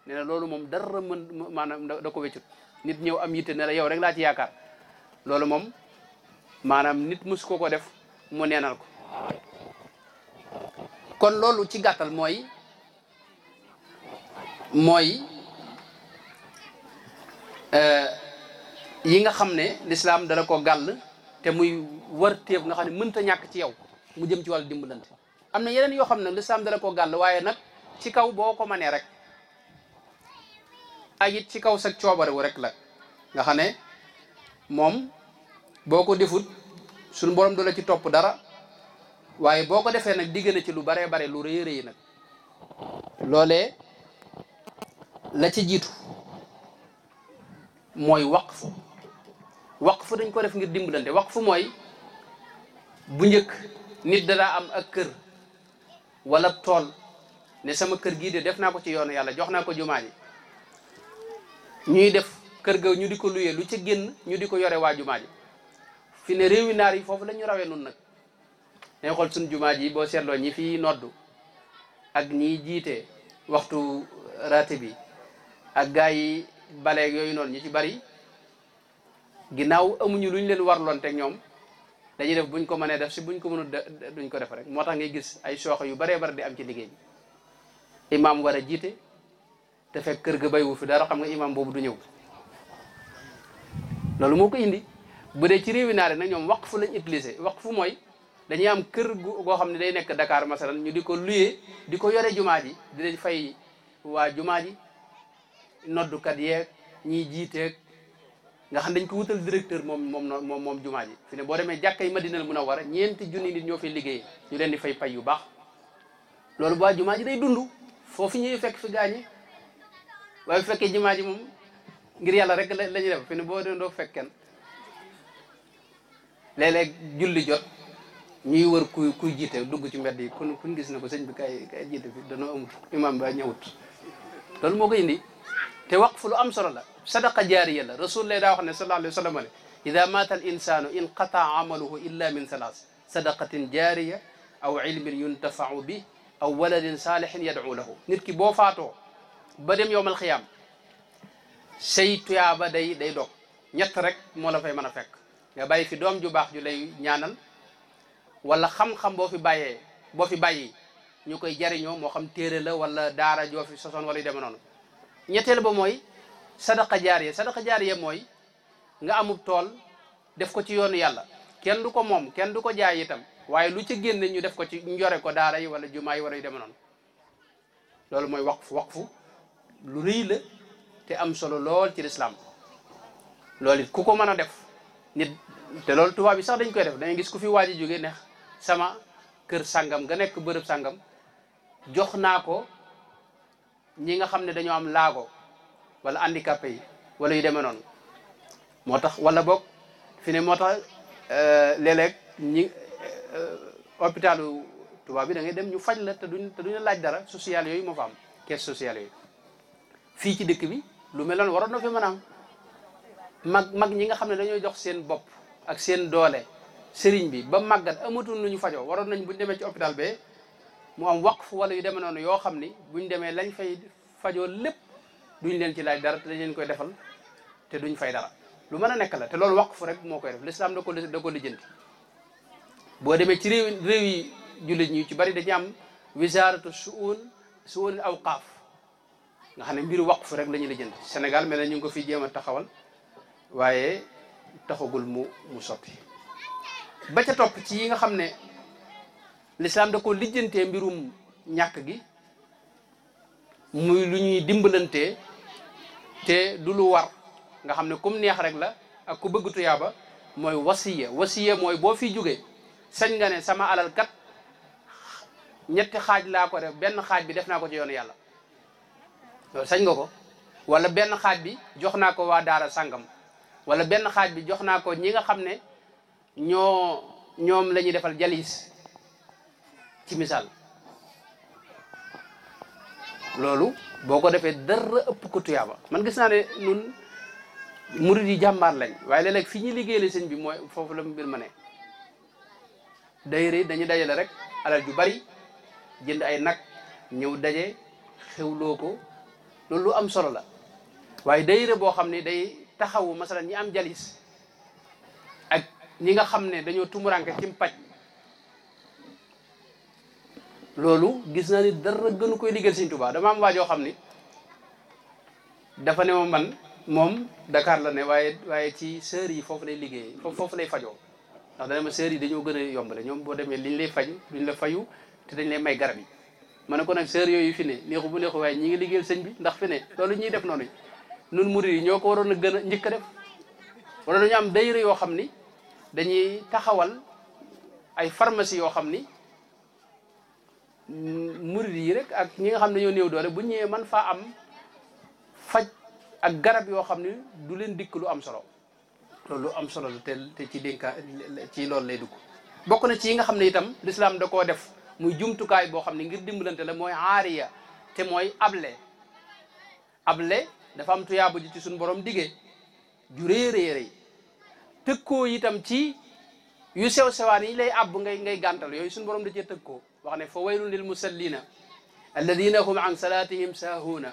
nee na loolu moom dara mën maanaam da ko wéccut nit ñëw am yitte ne la yow rek laa ci yaakaar loolu moom maanaam nit mus ko def mu neenal ko kon loolu ci gàttal mooy yi nga xam ne lislaam dala ko gàll te muy war téeb nga xam ne mënta ñàkk ci yow mu jëm ci wàllu dimbalante am na yeneen yoo xam ne lislaam dala ko gàll waaye nag ci kaw boo ko mënee rek ak it ci kaw sa coobare wu rek la nga xam ne moom boo ko defut suñu borom du la ci topp dara waaye boo ko defee nag digg na ci lu baree bare lu rëy rëy nag loolee la ci jiitu mooy waqfu dañ ko def ngir dimbalante waqfu mooy bu njëkk nit danaa am ak kër wala tool ne sama kër gii de def naa ko ci yoonu yàlla jox naa ko jumaa ji ñuy def kër ga ñu di ko luyee lu ci génn ñu di ko yore waa jumaa ji fi ne réewi naar yi foofu la ñu rawee nun nag dañ xool suñ jumaa ji boo seetloo ñi fi noddu ak ñi jiite waxtu raate bi ak gaa yi baleeg yooyu noonu ñi ci bari ginnaaw amuñu lu ñu leen warloon teg ñoom dañuy def buñ ko mënee def si buñ ko mënul duñ ko def rek moo tax ngay gis ay sooxe yu baree bari di am ci liggéey bi imaam war a jiite te fekk kër ga bayu fi dara xam nga imaam boobu du ñëw loolu moo ko indi bu dee ci réewi naare nag ñoom waqfu lañ utilisé waqfu mooy dañuy am kër goo xam ne day nekk Dakar masalan ñu di ko luyee di ko yore jumaa ji di leen fay waa jumaa ji noddukat yeeg ñiy jiiteeg nga xam dañ ko wutal directeur moom jumaa ji fi ne boo demee jàkkay Madinal Munawwara ñeenti junni nit ñoo fay liggéey ñu leen di fay pay yu baax loolu bu waa jumaa ji day dund foofu ñuy fekk fi gaañi waaye bu fekkee jumaa ji moom ngir yàlla rek la ñuy def fi ne boo doo fekk kenn léeg-léeg julli jot ñuy wër kuy jiite dugg ci mbedd yi kun gis na ko sëñ bi kay jiite fi danoo amul imam ba ñëwut loolu moo ko indi te waqfu lu am solo la sadaqa jaariya la rasul lay daa wax ne sallallahu alayhi wa sallam ne ida mata al insanu inqataa amaluhu illa min salaas sadaqatin jaariya aw ilmin yuntafau bi aw waladin saalihin yad'u lahu nit ki boo faatoo ba dem yowmal xiyaam say tuyaaba day dog ñett rek moo la fay mën a fekk nga bàyyi fi doom ju baax ju lay ñaanal wala xam-xam boo fi bàyyi ñu koy jariñoo moo xam téere la wala daara joo fi sosoon wala yu deme noonu ñetteel ba mooy sadaqa jaariya mooy nga amub tool def ko ci yoonu yàlla kenn du ko moom kenn du ko jaay itam waaye lu ci génne ñu def ko ci njore ko daara yi wala jumaa yi wala yu deme noonu loolu mooy waqfu lu rëy la te am solo lool ci lislaam loolu it ku ko mën a def nit te loolu tubaab bi sax dañ koy def dañuy gis ku fi waaji jóge ne sama kër sàngam nga nekk bërëb sàngam jox naa ko ñi nga xam ne dañoo am laago wala handicapé yi wala yu demee noonu moo tax wala boog fi ne moo tax léeg-léeg ñi hôpitalu tubaab bi da ngay dem ñu faj la te duñ la laaj dara social yooyu moo fa am caisse sociale yooyu fii ci dëkk bi lu mel noonu waroon na fi mën a am mag ñi nga xam ne dañoo jox seen bopp ak seen doole sëriñ bi ba màggat amatul lu ñu fajoo waroon nañ buñ demee ci hôpital be mu am waqf wala yu demee noonu yoo xam ni buñ demee lañ fay fajoo lépp duñ leen ci laaj dara te dañ leen koy defal te duñ fay dara lu mën a nekk la te loolu waqf rek moo koy def l'islam da ko lijjanti boo demee ci réew yi jullit ñi ci bari dañu am wisaaratu suun awqaaf nga xam ne mbiru waqf rek la ñuy lijjanti Sénégal mel na ñu ngi ko fi jéem a taxawal waaye taxagul mu sotti ba ca topp ci yi nga xam ne l'islam da ko lijjantee mbirum ñàkk gi muy lu ñuy dimbalantee te du lu war nga xam ne kum neex rek la ak ku bëgg tuyaaba mooy wasiya mooy boo fi jógee sañ nga ne sama alal kat ñetti xaaj laa ko def benn xaaj bi def naa ko ci yoonu yàlla loolu sañ nga ko wala benn xaaj bi jox naa ko waa daara sàngam wala benn xaaj bi jox naa ko ñi nga xam ne ñoom la ñuy defal jalis ci misaal loolu boo ko defee dara ëpp ko tuyaaba man gis naa ne nun murid yi jàmbaar lañ waaye léeg-léeg fi ñu liggéeyale sëñ bi mooy foofu la mbir ma ne daayira dañu dajale rek alal ju bari jënd ay nag ñëw daje xewloo ko loolu lu am solo la waaye daayira boo xam ne day taxawu masalan ñi am jalis ak ñi nga xam ne dañoo tumuranke ci mpaj loolu gis naa ni dara gënu koy liggéeyal Sëñ Tuubaa dama am waajoo xam ni dafa ne ma man moom Dakar la ne waaye ci sœurs yi foofu lay liggéey foofu lay fajoo ndax dana ma sœurs yi dañoo gën a yombale ñoom boo demee liñ lay faju duñ la fayu te dañ lay may garab yi ma ne ko nag sœurs yooyu fi ne neexu bu neexu waaye ñi ngi liggéeyal sëñ bi ndax fi ne loolu ñuy def noonu nun murid yi ñoo ko waroon a gën a njëkk a def wala dañu am daayira yoo xam ni dañuy taxawal ay pharmacie yoo xam ni murid yi rek ak ñi nga xam ne ñoo néew doole bu ñëwee man faa am faj ak garab yoo xam ne du leen dikk lu am solo loolu lu am solo la te ci dénka ci loolu lay dugg bokk na ci yi nga xam ne itam l'islam da koo def muy jumtukaay boo xam ne ngir dimbalante la mooy aariya te mooy able dafa am tuyaaba ji ci suñu borom diggee ju rëy tëkkoo itam ci yu sew-sewaan yi lay àbb ngay gàntal yooyu suñu borom da cee tëkkoo wax ne fa waylun lil musallina alladina hum an salatihim saahuuna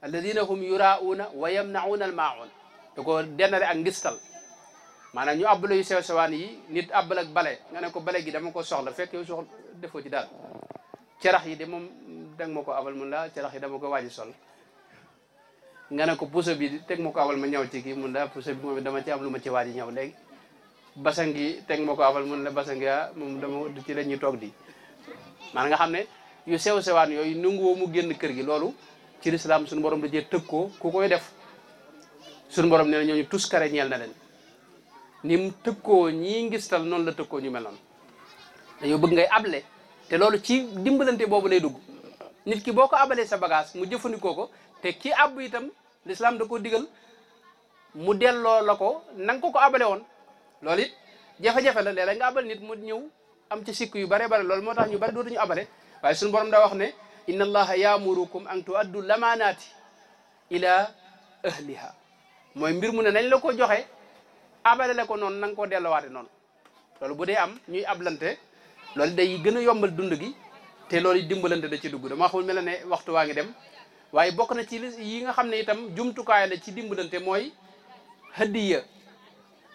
alladina hum yuraauuna wa yamnauna almaun da ko dennale ak ngistal maanaam ñu àbbala yu sew-sewaan yi nit àbbal ak bale nga ne ko bale gi dama ko soxla fekk yow soxla defoo ci daal cerax yi de moom danga ma ko abal mun la cerax yi dama ko waaji sol nga ne ko puso bi teg ma ko abal ma ñaw ci kii mun la puso bi moom dama ci am lu ma ci waaji ñaw léegi basang gi teg ma ko abal mun la basang gi moom dama ci la ñuy toog di maanaam nga xam ne yu sew-sewaan yooyu nanguwoo mu génn kër gi loolu ci lislaam suñu borom da cee tëkkoo ku koy def suñu borom nee na ñooñu tuskare ñeel na leen ni mu tëkkoo ñii ngistal noonu la tëkkoo ñu mel noonu dañoo bëgg ngay able te loolu ci dimbalante boobu lay dugg nit ki boo ko abalee sa bagage mu jëfandikoo ko te ki abbu itam l'islam da ko digal mu delloo la ko na nga ko abale woon loolu it jafe-jafe la léeg-léeg nga abal nit mu ñëw am ci sikk yu bare bare loolu moo tax ñu bari dootuñu abale waaye suñu borom daa wax ne inna allaha yaamurukum an tuaddu lamaanaati ila ahliha mooy mbir mu ne nañ la ko joxe abale la ko noonu na nga ko delloowaate noonu loolu bu dee am ñuy ablante loolu day gën a yombal dund gi te loolu dimbalante da ci dugg dama xamul mel ne waxtu waa ngi dem waaye bokk na ci yi nga xam ne itam jumtukaay la ci dimbalante mooy hadiya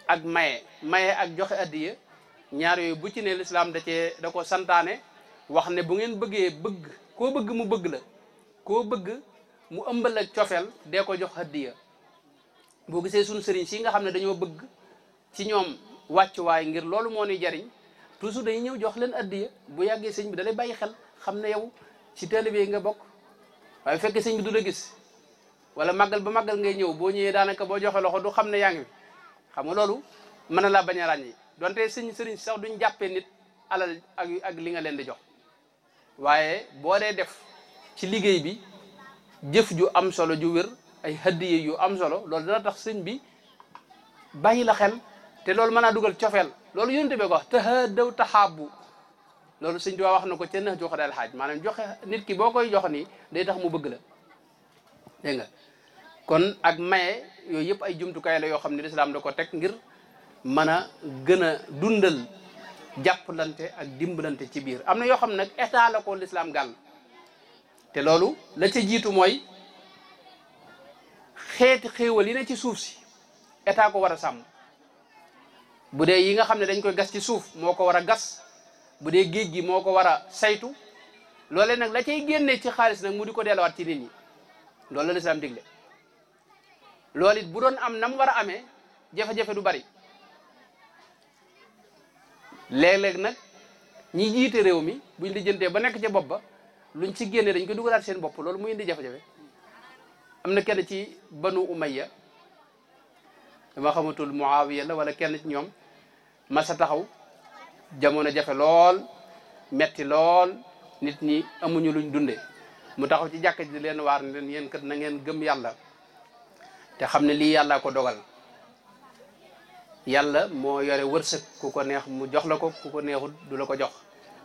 ak maye ak joxe hadiya ñaar yooyu bu ci ne l'islam da ko santaane wax ne bu ngeen bëggee koo bëgg mu bëgg la koo bëgg mu ëmbal ak cofeel dee ko jox hadiya boo gisee suñu sëriñ si nga xam ne dañoo bëgg ci ñoom wàccuwaay ngir loolu moo ni jariñ toujours dañuy ñëw jox leen addiya bu yàggee sëñ bi da lay bàyyi xel xam ne yow ci taalibe yi nga bokk. waaye fekkee sëñ bi du la gis wala màggal ba màggal ngay ñëw boo ñëwee daanaka boo joxe loxo du xam ne yaa ngi fi xam nga loolu mën na laa bañ a ràññee donte sëriñ si sax duñ jàppee nit alal ak li nga leen di jox. waaye boo dee def ci liggéey bi jëf ju am solo ju wér ay hadiye yu am solo loolu dana tax sëñ bi bàyyi la xel te loolu mën naa dugal cofeel loolu yonent bi ko wax tahadaw taxaabu loolu sëñ bi wax na ko ca nax joxe daal xaaj maanaam joxe nit ki boo koy jox nii day tax mu bëgg la dégg nga kon ak maye yooyu yëpp ay jumtukaay la yoo xam ne lislaam da ko teg ngir mën a gën a dundal jàppalante ak dimbalante ci biir. am na yoo xam ne nag état la ko lislaam gàll te loolu la ca jiitu mooy xeeti xéewal yi ne ci suuf si état ko war a sàmm bu dee yi nga xam ne dañ koy gas ci suuf moo ko war a gas bu dee géej gi moo ko war a saytu loolee nag la cay génnee ci xaalis nag mu di ko delluwaat ci nit ñi loolu la lislaam digle loolu it bu doon am na mu war a amee jafe-jafe du bari léeg-léeg nag ñi jiite réew mi buñ lijjantee ba nekk ca bopp ba luñ ci génne dañ ko dugalaat seen bopp loolu muy indi jafe-jafe. am na kenn ci banu umayya dama xamatul muawiya la wala kenn ci ñoom masa taxaw jamono jafe lool metti lool nit ñi amuñu luñ dunde mu taxaw ci jàkka ji di leen waar ne leen yéen kat na ngeen gëm yàlla te xam ne lii yàlla ko dogal yàlla moo yore wërsëg ku ko neex mu jox la ko ku ko neexut du la ko jox.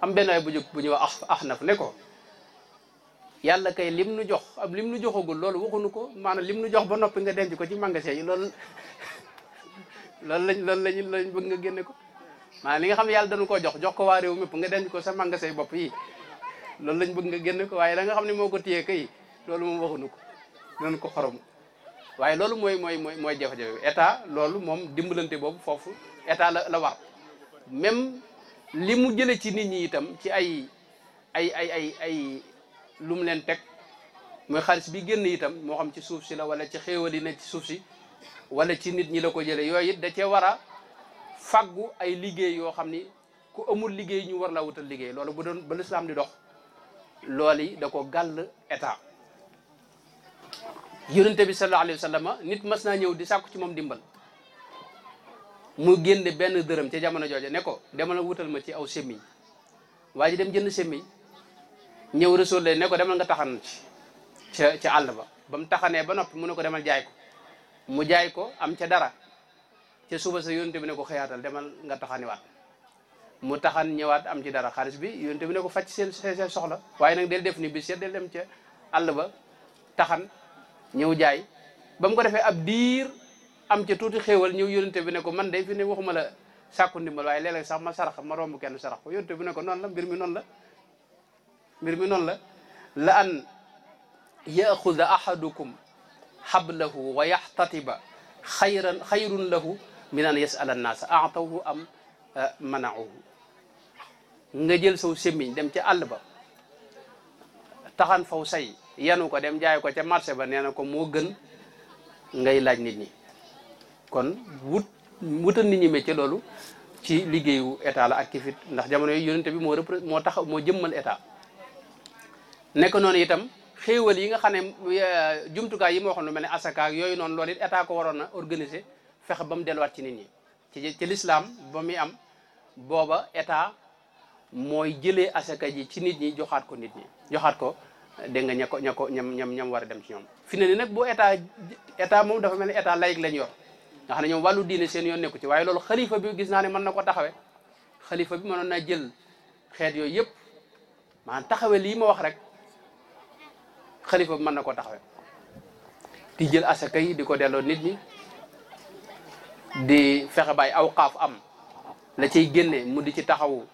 am benn waay bu jóg bu ñuy wax Axnaf ne ko yàlla kay lim nu jox ab lim nu joxagul loolu waxuñu ko maanaam lim nu jox ba noppi nga denc ko ci magasin yi loolu lañ bëgg nga génne ko maanaam li nga xam ne yàlla dañu koo jox ko waa réew mépp nga denc ko sa magasin yi bopp yi loolu lañ bëgg nga génne ko waaye da nga xam ne moo ko téye kay loolu moom waxuñu ko dinañ ko xorom waaye loolu mooy jafe-jafe état loolu moom dimbalante boobu foofu état la war même li mu jële ci nit ñi itam ci ay lu mu leen teg mooy xaalis bi génn itam moo xam ci suuf si la wala ci xéewal yi ne ci suuf si wala ci nit ñi la ko jële yooyu it da cee war a faggu ay liggéey yoo xam ni ku amul liggéey ñu war la wutal liggéey loolu bu doon ba lislaam di dox loolu yi da ko gàll état. yonente bi sallallahu alayhi wa sallam nit mas naa ñëw di sàkku ci moom dimbal mu génne benn dërëm ca jamono jooja ne ko demal wutal ma ci aw semmiñ waa ji dem jënd semmiñ ñëw Rasul ne ko demal nga taxan ci ca àll ba mu taxanee ba noppi mu ne ko demal jaay ko mu jaay ko am ca dara ca suba sa yonente bi ne ko xëyaatal demal nga taxaniwaat mu taxan ñëwaat am ci dara xaalis bi yonente bi ne ko faj seen soxla waaye nag del def ni bi seet del dem ca àll ba taxan ñëw jaay ba mu ko defee ab diir am ca tuuti xéewal ñëw yonente bi ne ko man day fi ne waxuma la sàkku ndimbal waaye léeg-léeg sax ma sarax ma romb kenn sarax ko yonente bi ne ko noonu la mbir mi noonu la an yaxuda ahadukum xablahu wa yaxtatiba xayrun lahu min an yasala annaasa aatawhu am manauhu nga jël saw semmiñ dem ca àll ba taxan faw say yanu ko dem jaay ko ca marché ba nee na ko moo gën ngay laaj nit ñi kon wutal nit ñi métier loolu ci liggéeyu état la ak kifit ndax jamono yooyu yonente bi moo jëmmal état nekk noonu itam xéewal yi nga xam ne jumtukaay yi ma waxoon lu mel ne asaka ak yooyu noonu loolu it état ko waroon a organiser fexe ba mu delluwaat ci nit ñi ci lislaam ba muy am booba état mooy jëlee asaka ji ci nit ñi joxaat ko nit ñi joxaat ko dégg nga ñam war a dem ci ñoom fi ne ni nag bu état moom dafa mel ne état laïque lañ yor nga xam ne ñoom wàllu diine seen yoon nekku ci waaye loolu xalifa bi gis naa ne mën na ko taxawe xalifa bi mënoon naa jël xeet yooyu yëpp maanaam taxawe lii ma wax rek xalifa bi mën na ko taxawe di jël asaka yi di ko delloo nit ñi di fexe bay awqaaf am la cay génne mu di ci taxawu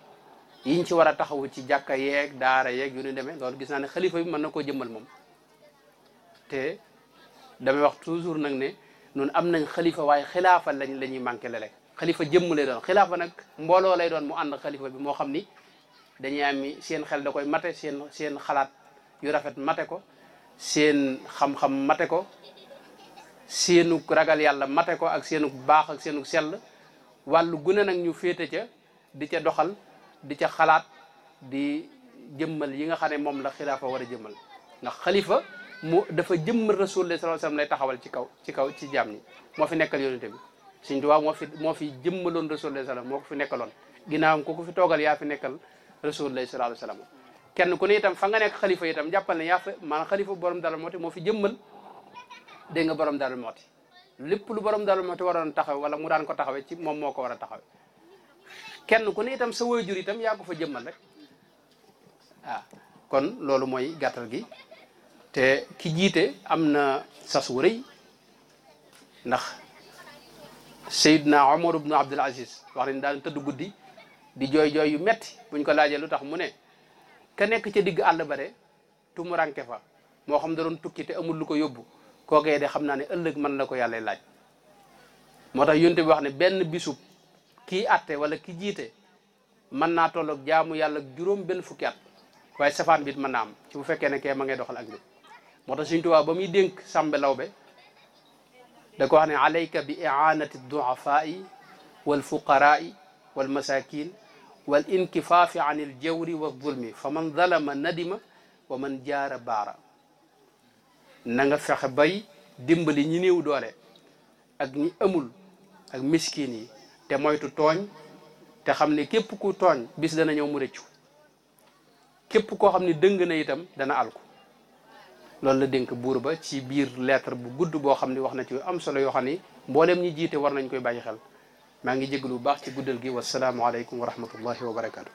yiñ ci war a taxawu ci jàkka yeeg daara yeeg yu ñu demee loolu gis naa ne xalifa bi mën na koo jëmmal moom te damay wax toujours nag ne noonu am nañ xalifa waaye xilaafa la ñuy manqué léeg-léeg xalifa jëmm lay doon xilaafa nag mbooloo lay doon mu ànd xalifa bi moo xam ni dañuy am seen xel da koy mate seen xalaat yu rafet mate ko seen xam-xam mate ko seenu ragal yàlla mate ko ak seenu baax ak seenu sell wàllu gune nag ñu féete ca di ca doxal di ca xalaat di jëmmal yi nga xam ne moom la xilaafa war a jëmmal ndax xalifa mu dafa jëmmal rasulullah sallallahu alayhi wasallam lay taxawal ci jaam ñi moo fi nekkal yonente bi Sëñ Tuubaa moo fi jëmmaloon rasulullah sallallahu moo ko fi nekkaloon ginnaawam ku ko fi toogal yaa fi nekkal rasulullah sallallahu alayhi wasallam kenn ku ne itam fa nga nekk xalifa itam jàppal ne yaa fa maanaam xalifa borom Daaru Muxti moo fi jëmmal dégg nga borom Daaru Muxti lépp lu borom Daaru Muxti waroon taxaw wala mu daan ko taxawee ci moom moo ko war a taxawe kenn ku ne itam sa waajur itam yaa ko fa jëmmal rek kon loolu mooy gàttal gi te ki jiite am na sas wu rëy ndax Seydina Omar ibnu Abdul Aziz wax nañ daan tëdd guddi di jooy yu metti buñ ko laajee lu tax mu ne ka nekk ca digg àll ba de tumuranke fa moo xam da doon tukki te amul lu ko yóbbu kookee de xam naa ne ëllëg mën la ko yàlla laaj moo tax yonte bi wax ne benn bisub kii atte wala ki jiite mën naa tolloog jaamu yàlla juróom benn fukki at waaye safaan bi it mën naa am ci bu fekkee ne kee ma ngay doxal ak nit moo tax Sëñ Tuubaa ba muy dénk Sàmbe Lawbe da ko wax ne alayka bi i'anati du'afaa'i wal fuqaraa'i wal masakin wal inkifaafi an il jawri wa zulmi fa man zalama nadima wa man jaara baara na nga fexe bay dimbali ñi néew doole ak ñi amul ak miskin yi te moytu tooñ te xam ne képp ku tooñ bis dana ñëw mu rëccu képp koo xam ne dëng na itam dana alku loolu la dénk buur ba ci biir lettre bu gudd boo xam ne wax na ci am solo yoo xam ni mboolem ñi jiite war nañ koy bàyyi xel maa ngi jégalu bu baax ci guddal gi wasalaamu aleykum wa rahmatullahi wa barakaatu.